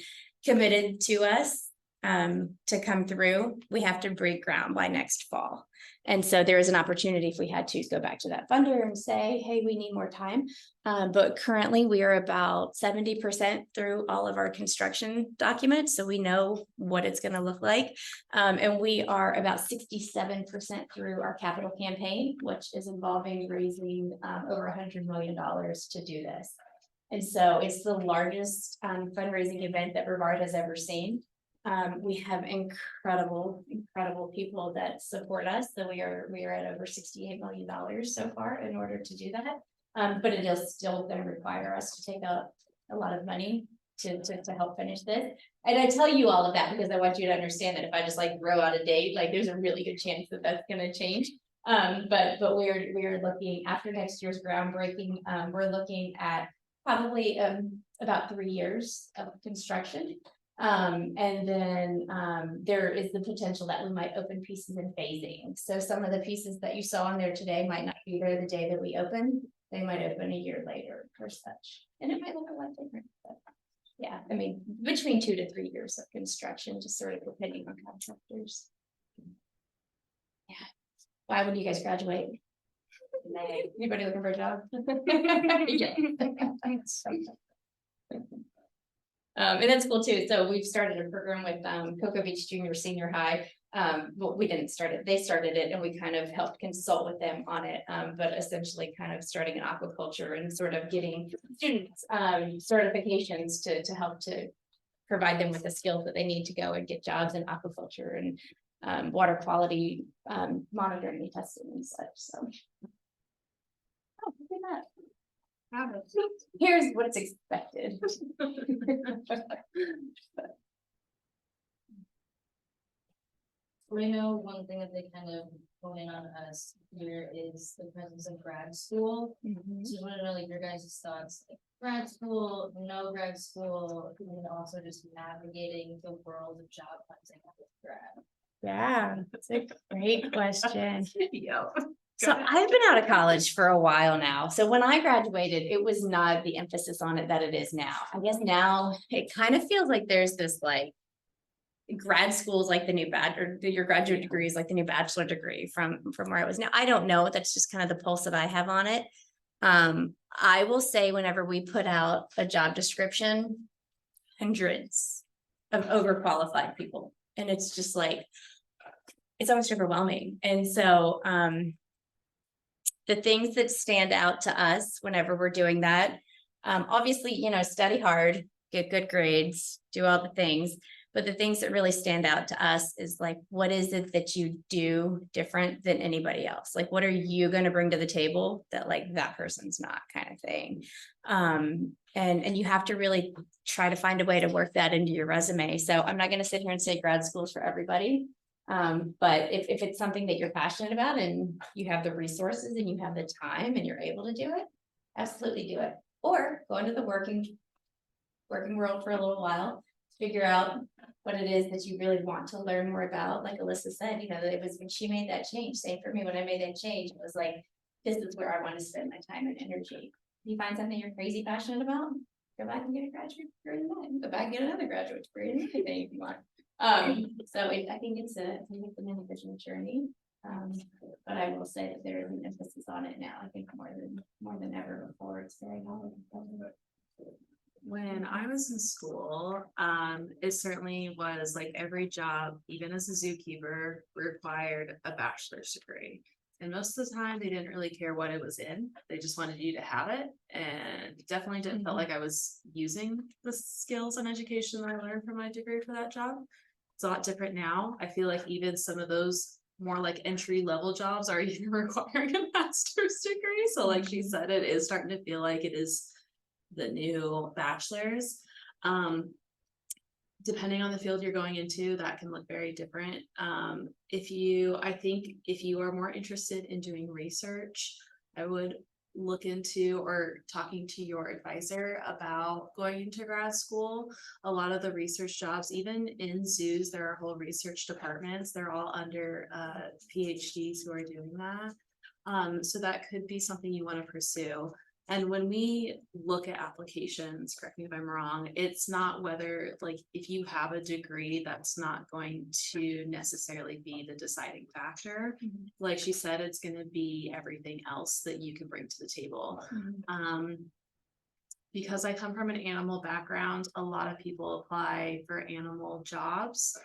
committed to us to come through, we have to break ground by next fall. And so there is an opportunity, if we had to, go back to that funder and say, hey, we need more time. But currently we are about 70% through all of our construction documents, so we know what it's going to look like. And we are about 67% through our capital campaign, which is involving raising over $100 million to do this. And so it's the largest fundraising event that Brevard has ever seen. We have incredible people that support us. So we are at over $68 million so far in order to do that. But it is still going to require us to take out a lot of money to help finish this. And I tell you all of that because I want you to understand that if I just like throw out a date, like there's a really good chance that that's going to change. But we're looking after next year's groundbreaking. We're looking at probably about 3 years of construction. And then there is the potential that we might open pieces in phasing. So some of the pieces that you saw on there today might not be there the day that we open. They might open a year later or such. And it might look a lot different. But yeah, I mean, between 2 to 3 years of construction, just sort of depending on contractors. Yeah. Why would you guys graduate? Anybody looking for a job? Yeah. And that's cool too. So we've started a program with Cocoa Beach Junior Senior High. Well, we didn't start it, they started it, and we kind of helped consult with them on it. But essentially kind of starting an aquaculture and sort of getting students certifications to help to provide them with the skills that they need to go and get jobs in aquaculture and water quality monitoring and testing and such. So oh, look at that. Here's what's expected. We know one thing that they kind of hone in on us here is the presence of grad school. So you want to know like your guys' thoughts, like grad school, no grad school, and then also just navigating the world of job hunting with grad. Yeah, that's a great question. So I've been out of college for a while now. So when I graduated, it was not the emphasis on it that it is now. I guess now it kind of feels like there's this like grad school is like the new or your graduate degree is like the new bachelor degree from where I was now. I don't know. That's just kind of the pulse that I have on it. I will say whenever we put out a job description, hundreds of overqualified people. And it's just like, it's always overwhelming. And so, the things that stand out to us whenever we're doing that, obviously, study hard, get good grades, do all the things. But the things that really stand out to us is like, what is it that you do different than anybody else? Like, what are you going to bring to the table that like that person's not, kind of thing. And you have to really try to find a way to work that into your resume. So I'm not going to sit here and say grad school's for everybody. But if it's something that you're passionate about and you have the resources and you have the time and you're able to do it, absolutely do it. Or go into the working world for a little while, figure out what it is that you really want to learn more about. Like Alyssa said, it was when she made that change. Same for me, when I made that change, it was like, this is where I want to spend my time and energy. If you find something you're crazy passionate about, go back and get a graduate degree in that. Go back and get another graduate degree in anything if you want. I think it's an individual journey. But I will say that there is an emphasis on it now. I think more than ever before. It's very knowledgeable. When I was in school, it certainly was like every job, even as a zookeeper, required a bachelor's degree. And most of the time they didn't really care what it was in. They just wanted you to have it. And definitely didn't feel like I was using the skills and education that I learned from my degree for that job. It's a lot different now. I feel like even some of those more like entry level jobs are even requiring a master's degree. So like she said, it is starting to feel like it is the new bachelor's. Depending on the field you're going into, that can look very different. I think if you are more interested in doing research, I would look into or talking to your advisor about going into grad school. A lot of the research jobs, even in zoos, there are whole research departments. They're all under PhDs who are doing that. So that could be something you want to pursue. And when we look at applications, correct me if I'm wrong, it's not whether, like, if you have a degree, that's not going to necessarily be the deciding factor. Like she said, it's going to be everything else that you can bring to the table. Because I come from an animal background, a lot of people apply for animal jobs.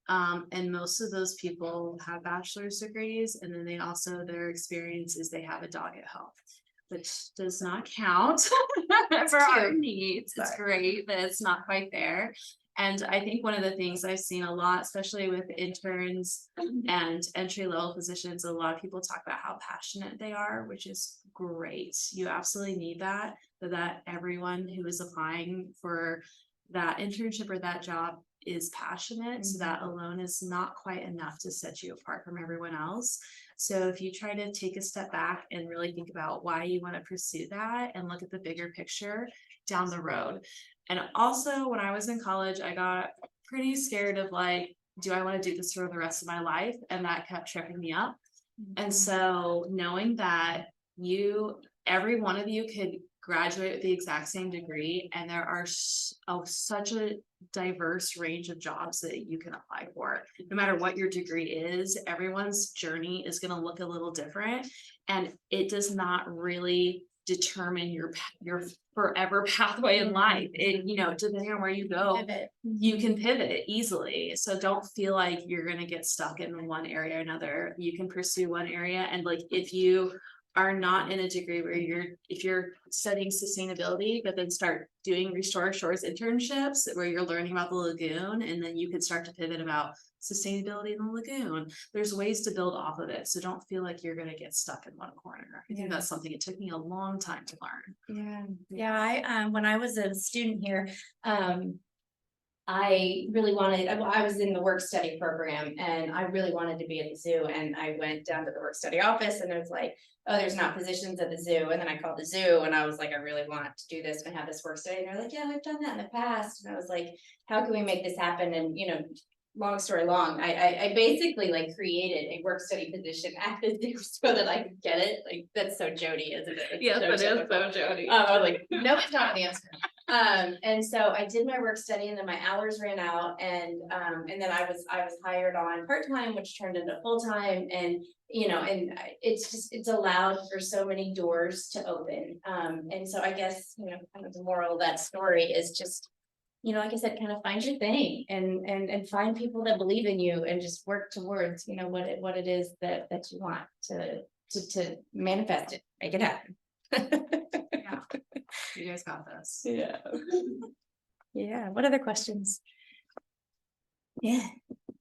And most of those people have bachelor's degrees, and then they also, their experience is they have a dog at home, which does not count for our needs. It's great, but it's not quite there. And I think one of the things I've seen a lot, especially with interns and entry-level positions, a lot of people talk about how passionate they are, which is great. You absolutely need that, so that everyone who is applying for that internship or that job is passionate. So that alone is not quite enough to set you apart from everyone else. So if you try to take a step back and really think about why you want to pursue that and look at the bigger picture down the road. And also, when I was in college, I got pretty scared of like, do I want to do this for the rest of my life? And that kept tripping me up. And so knowing that every one of you could graduate with the exact same degree, and there are such a diverse range of jobs that you can apply for. No matter what your degree is, everyone's journey is going to look a little different, and it does not really determine your forever pathway in life. It, depending on where you go, you can pivot easily. So don't feel like you're going to get stuck in one area or another. You can pursue one area, and like if you are not in a degree where if you're studying sustainability, but then start doing Restore Shores internships where you're learning about the lagoon, and then you could start to pivot about sustainability in the lagoon. There's ways to build off of it. So don't feel like you're going to get stuck in one corner. I think that's something it took me a long time to learn. Yeah. When I was a student here, I really wanted, I was in the work study program, and I really wanted to be at the zoo, and I went down to the work study office, and it was like, oh, there's not positions at the zoo. And then I called the zoo, and I was like, I really want to do this and have this work study. And they're like, yeah, I've done that in the past. And I was like, how can we make this happen? And long story long, I basically like created a work study position at the zoo so that I could get it. Like, that's so Jody, isn't it? Yes, it is so Jody. I was like, no, it's not the answer. And so I did my work study, and then my hours ran out, and then I was hired on part-time, which turned into full-time, and and it's allowed for so many doors to open. And so I guess, kind of the moral of that story is just you know, like I said, kind of find your thing and find people that believe in you and just work towards, you know, what it is that you want to manifest it, make it happen. You guys got this. Yeah. Yeah. What other questions? Yeah.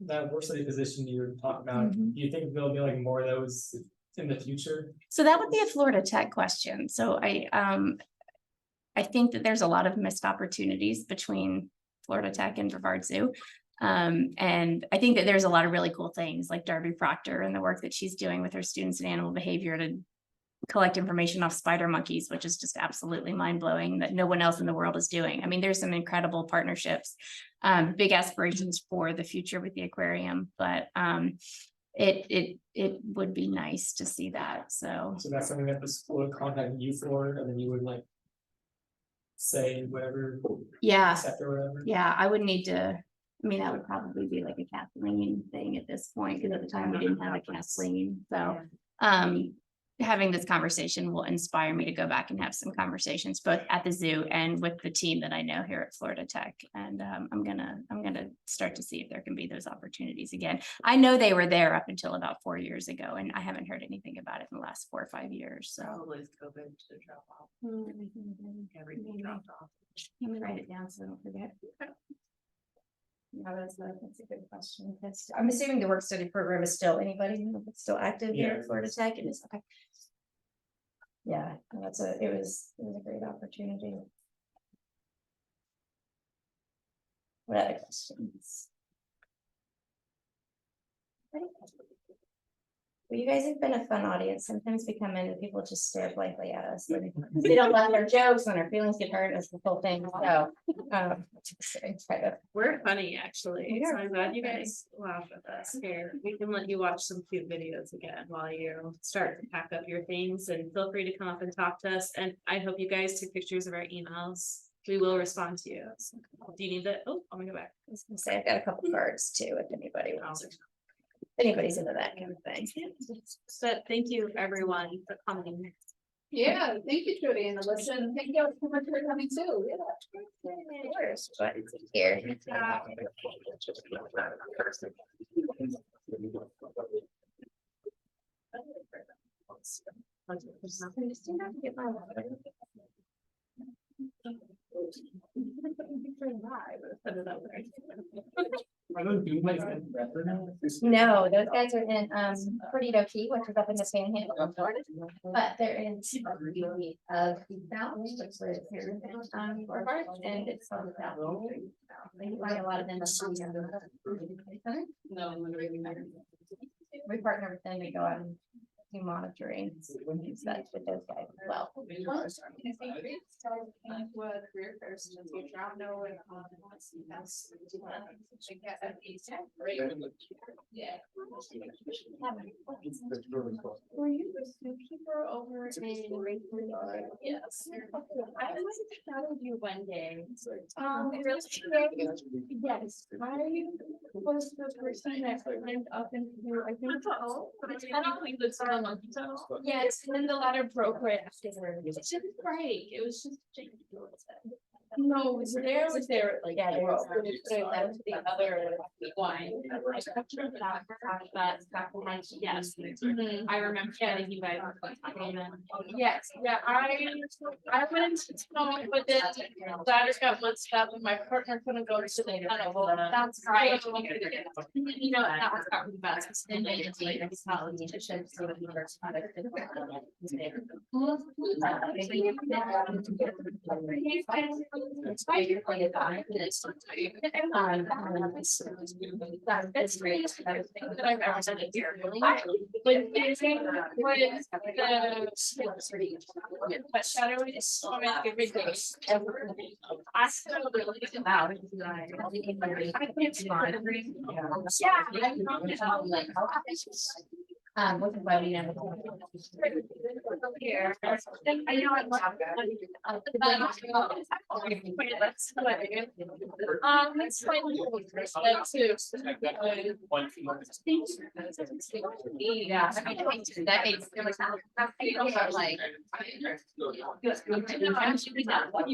That work study position you were talking about, do you think there'll be like more of those in the future? So that would be a Florida Tech question. So I think that there's a lot of missed opportunities between Florida Tech and Brevard Zoo. And I think that there's a lot of really cool things like Darby Proctor and the work that she's doing with her students in animal behavior to collect information off spider monkeys, which is just absolutely mind-blowing that no one else in the world is doing. I mean, there's some incredible partnerships, big aspirations for the future with the aquarium, but it would be nice to see that. So that's something that the school would contact you for, and then you would like say whatever. yeah, Accept or whatever. yeah, I would need to, I mean, that would probably be like a Kathleen thing at this point, because at the time we didn't have a Kathleen. So having this conversation will inspire me to go back and have some conversations both at the zoo and with the team that I know here at Florida Tech. And I'm gonna start to see if there can be those opportunities again. I know they were there up until about 4 years ago, and I haven't heard anything about it in the last 4 or 5 years. So Probably COVID to drop off. Everything dropped off. let me write it down so I don't forget. No, that's a good question. I'm assuming the work study program is still, anybody know if it's still active here Yeah. at Florida Tech? It is, okay. Yeah, it was a great opportunity. What other questions? Well, you guys have been a fun audience. Sometimes we come in and people just stare blankly at us. And they don't laugh at our jokes when our feelings get hurt. It's the whole thing. So, it's kind of. We're funny, actually. We are So I'm glad you funny. guys laugh with us here. We can let you watch some cute videos again while you start to pack up your things, and feel free to come up and talk to us. And I hope you guys took pictures of our emails. We will respond to you. So, do you need that? Oh, I'm gonna go back. I was gonna say, I've got a couple cards too, if anybody wants. If anybody's into that kind of thing. But thank you, everyone, for coming. Yeah, thank you, Jody and Alyssa, and thank you so much for coming too. But here. Are those dudes like in Bradford now? No, those guys are in Perdido Key, which is up in the Panhandle of Florida, but they're in of the South, which is here in Brevard, and it's on the South. They find a lot of them. We partner with them to go out and do monitoring and such with those guys as well. Career fairs in the future. I don't know if that's. Yeah. Were you the zookeeper over in Rainford? Yes. I shadowed you one day. Yes, I was the person that went up into, I think. Yes, and then the ladder broke right afterwards. It didn't break, it was just. No, it was there, like. Yeah, there was. That was the other one. Yes. I remember getting you guys. Yes, yeah, I went to town, but then ladders got messed up and my partner couldn't go to the tunnel. That's right. You know, that was got really bad. And then it's like, it's not like it should sort of be first product. It's why you're playing that's great. That I've ever said it here. When but shadow is so many everything. I still really about it. It's fun. Which is why we never. Here. I know That's funny. That's funny. That too. Yeah, that makes. Like.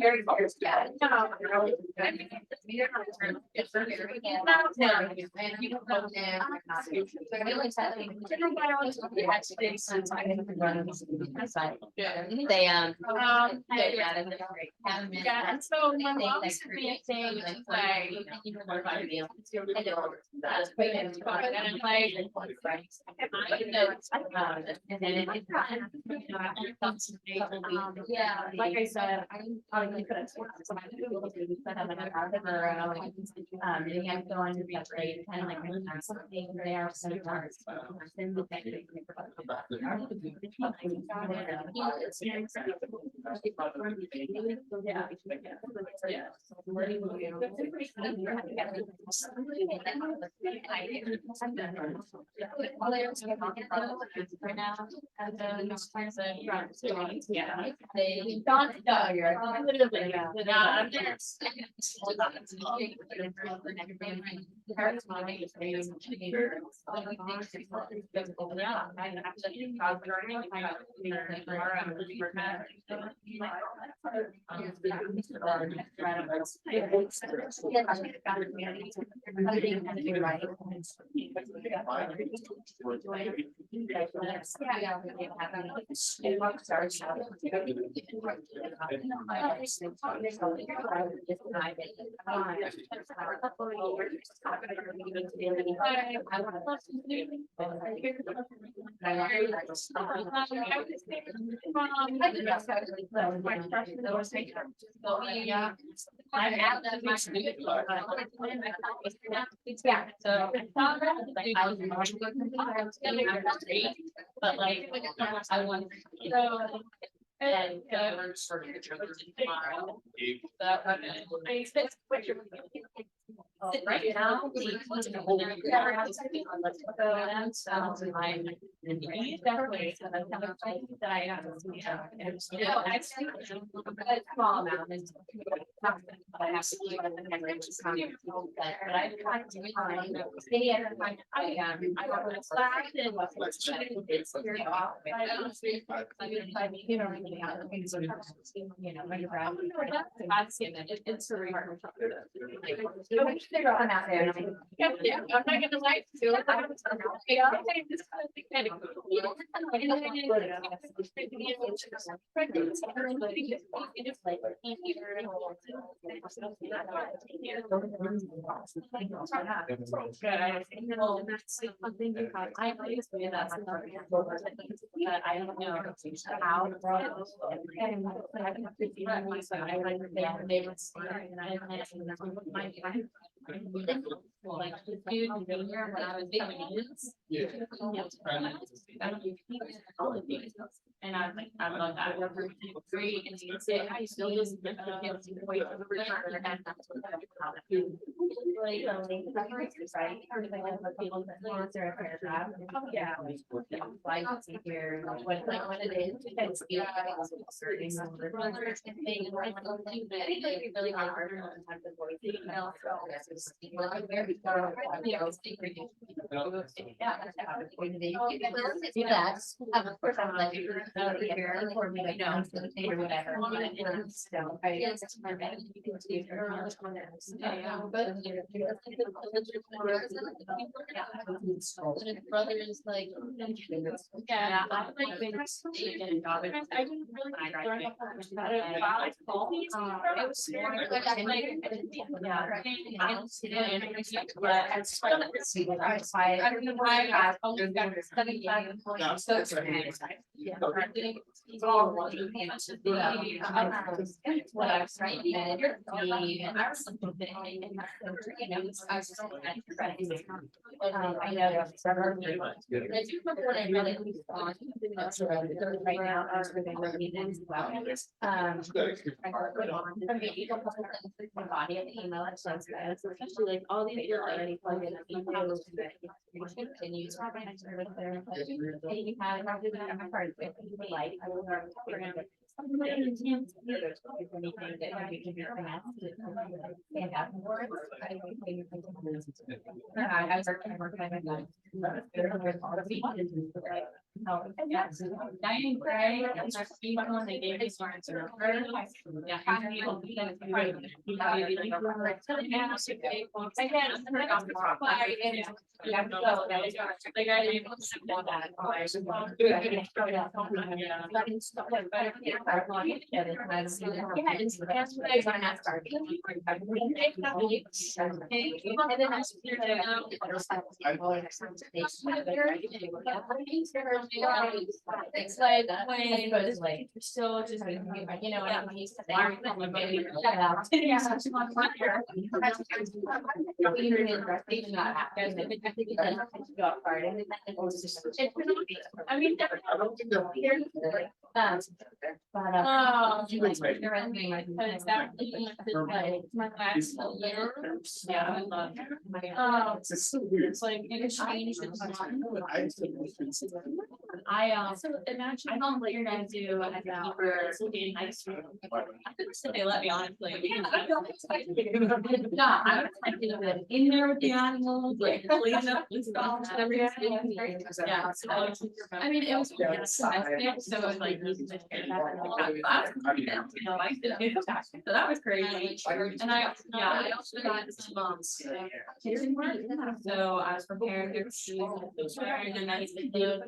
Very close, yeah. They, Yeah, and so my mom was saying, like, that's great, and like, Yeah, like I said, I probably could have sworn somebody who was really set up in a car or, they have to go into the upgrade, kind of like something they are so hard. Yeah. They don't know you're. Yeah, so. But like, I want. And. Right now. Definitely. That I have. Small amount. But I have to leave it in my just kind of. But I tried to stay at my. I was slacked and. It's very off. You know, when you're out. I've seen it. It's very hard. They're on out there. Yeah, I'm not gonna lie to you. Yeah, this kind of cool. I don't know how. Like the dude when I was big kids. And I was like, I work for free and you say, I still just. Wait for the return. And that's what yeah. Like here, what it is. It's really hard. Do that. Of course, I'm like, here for me, or whatever. Brother is like. Yeah, I didn't really learn about it. It was more like I like. I only got 75 employees, so it's what I was writing. I know that's I do remember when I really right now are they working as well. My body of the email it's especially like all these people already plugged in continues. Diane Gray, and our people, they gave me some answer. It's like when, but it's like, you're still just, you know, I'm used to I mean, oh, my last year, yeah, I love it. It's like, it changed. So imagine, I don't know what you're gonna do as a keeper in high school. They let me honestly. No, I was like, in there with the animals, like cleaning up the stuff and everything. Yeah, so I mean, it was domestic, so it was like. You know, I did it, so that was crazy. And I also got some kitchen work, so I was preparing their shoes and then I did.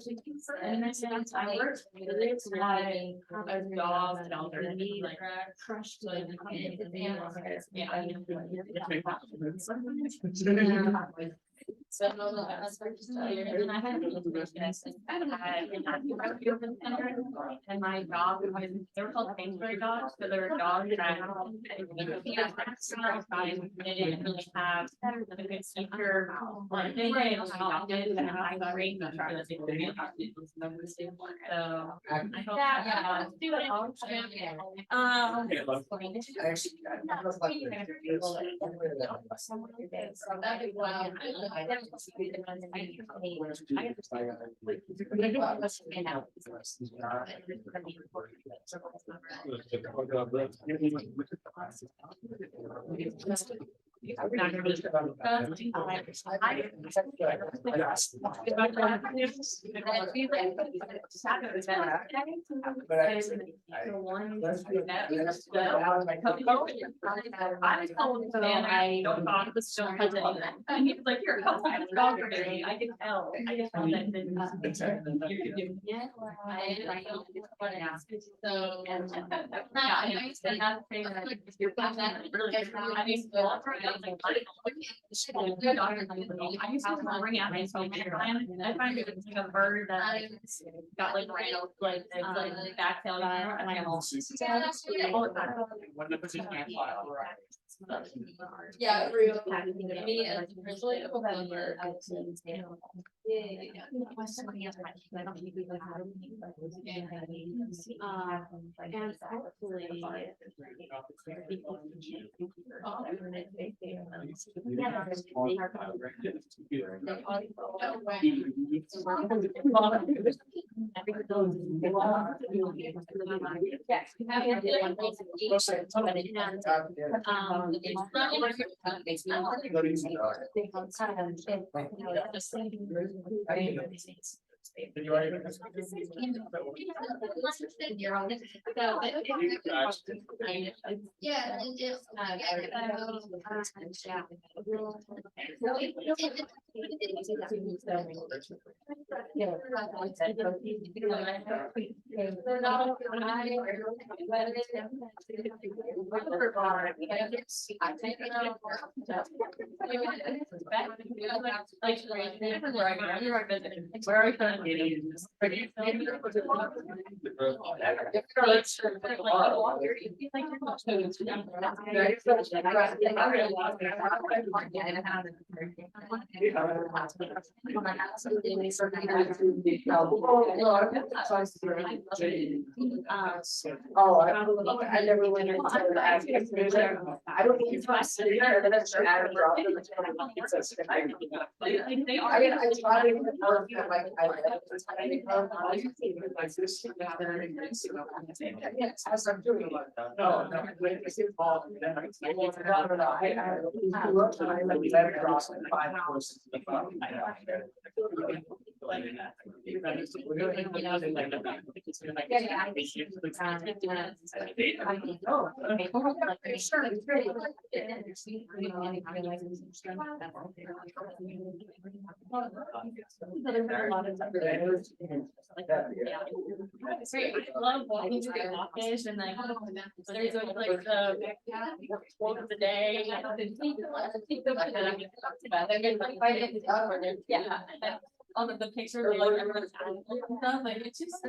And then I worked really hard. I was dog and all their needs, like crushed like so and I had and my dog, they were called Kingsbury dogs, but they were dogs that they didn't really have a good speaker. Like they were able to talk good and I got great. So I hope that do it all. I don't talk the stone. And he's like, you're a dog for me. I can tell. I can tell that. So, I used to have to say that you're really I used to I used to bring out my phone. I find it like a bird that got like railed, like back tail, and I all yeah, real. Me and originally November. Oh, I never went into that. I don't think it's my city there, then it's an add drop. I tried to like As I'm doing it. No, when it's involved, then I. It's great. I love walking through the office and like, there's like the quote of the day. Yeah. All of the pictures of like everyone's and stuff, like it's just. I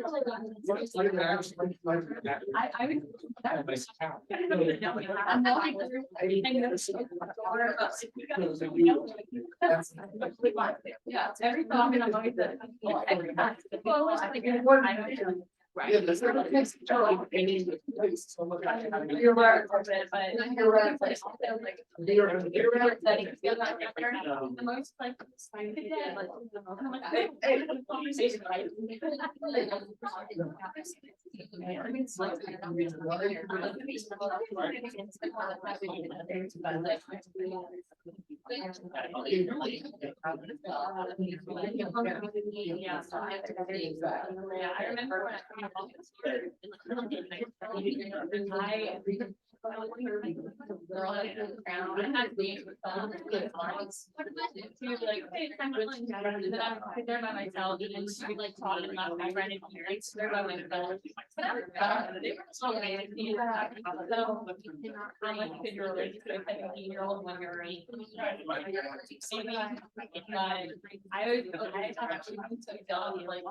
would. I'm walking through. Yeah, every time I'm always. Right. You're right, but. The most like. Yeah, I remember when I had being with them, she was like, hey, I'm willing to, and then I'm there by myself, and then she would like talking about my friend and parents, they're by myself. So, I'm like, could you relate to a 17-year-old when you're 8? I always, I actually took John like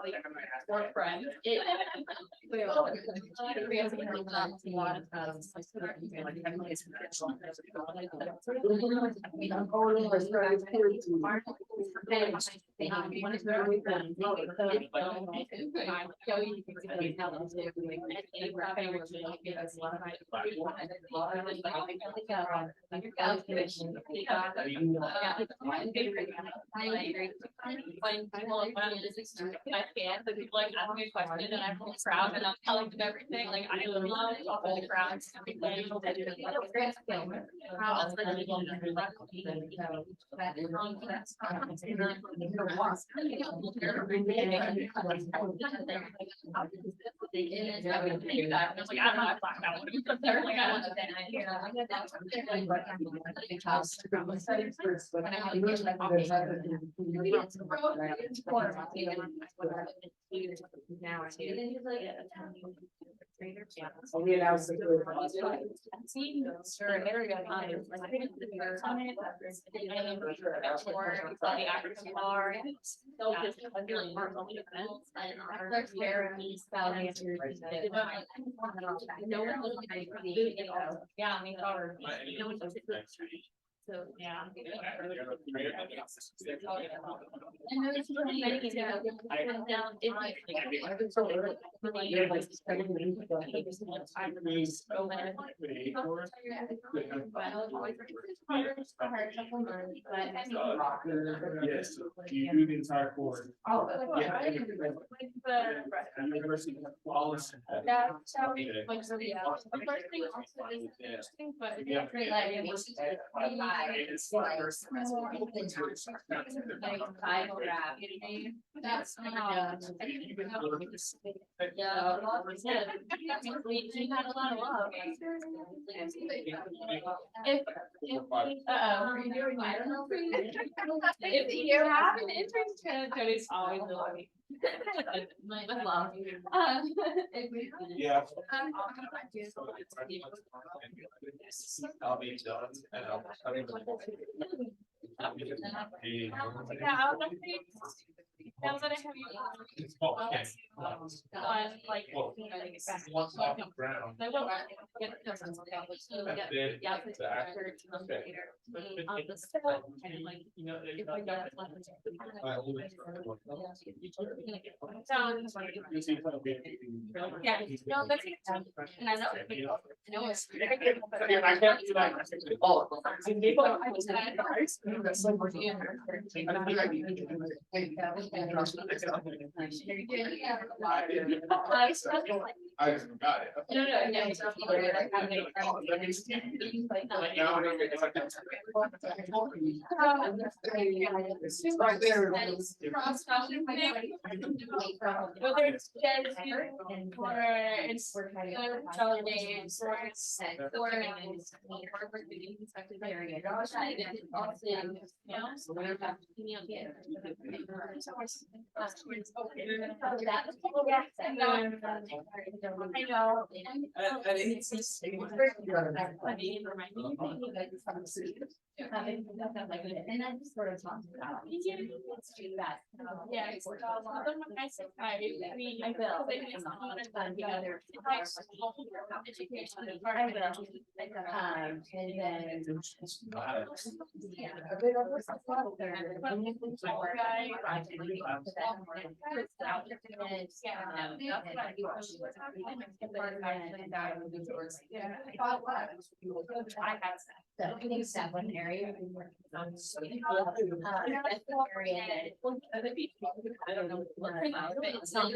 4 friends. I can't, but people like ask me a question and I'm proud and I'm telling them everything, like I love all the crowds. Yeah, I mean, so, yeah. And there's really many things that come down in like. Yes, you do the entire course. Oh, Yeah. yeah. Flawless. That sounds like so, yeah. The first thing also is interesting, but it's Yeah. really like. That's yeah. We had a lot of love. I don't know. If you have an internship, Jody's always lovely. With love. Yeah. I'll be done. And I'll. Yeah, I'll definitely. Now that I have you. Oh, yes. on like. Well, once off the ground. They won't get it done, so they'll get- yeah, it's after, later. On the step, kind of like, You know, if we there's got not- yeah, no, that's. And I know. I know it's. I can't do that. Oh. I just got it. No, no, yeah. It's not like having- Right there. Crossed off the thing. Whether it's Jazz or it's holidays or it's I know. And I just sort of talked about. Let's do that. Yeah, it's like, I said, I mean, I will. It's not even the other. Education. And then. So I think it's that one area. we've been working on. That's the area that- I don't know. It's not.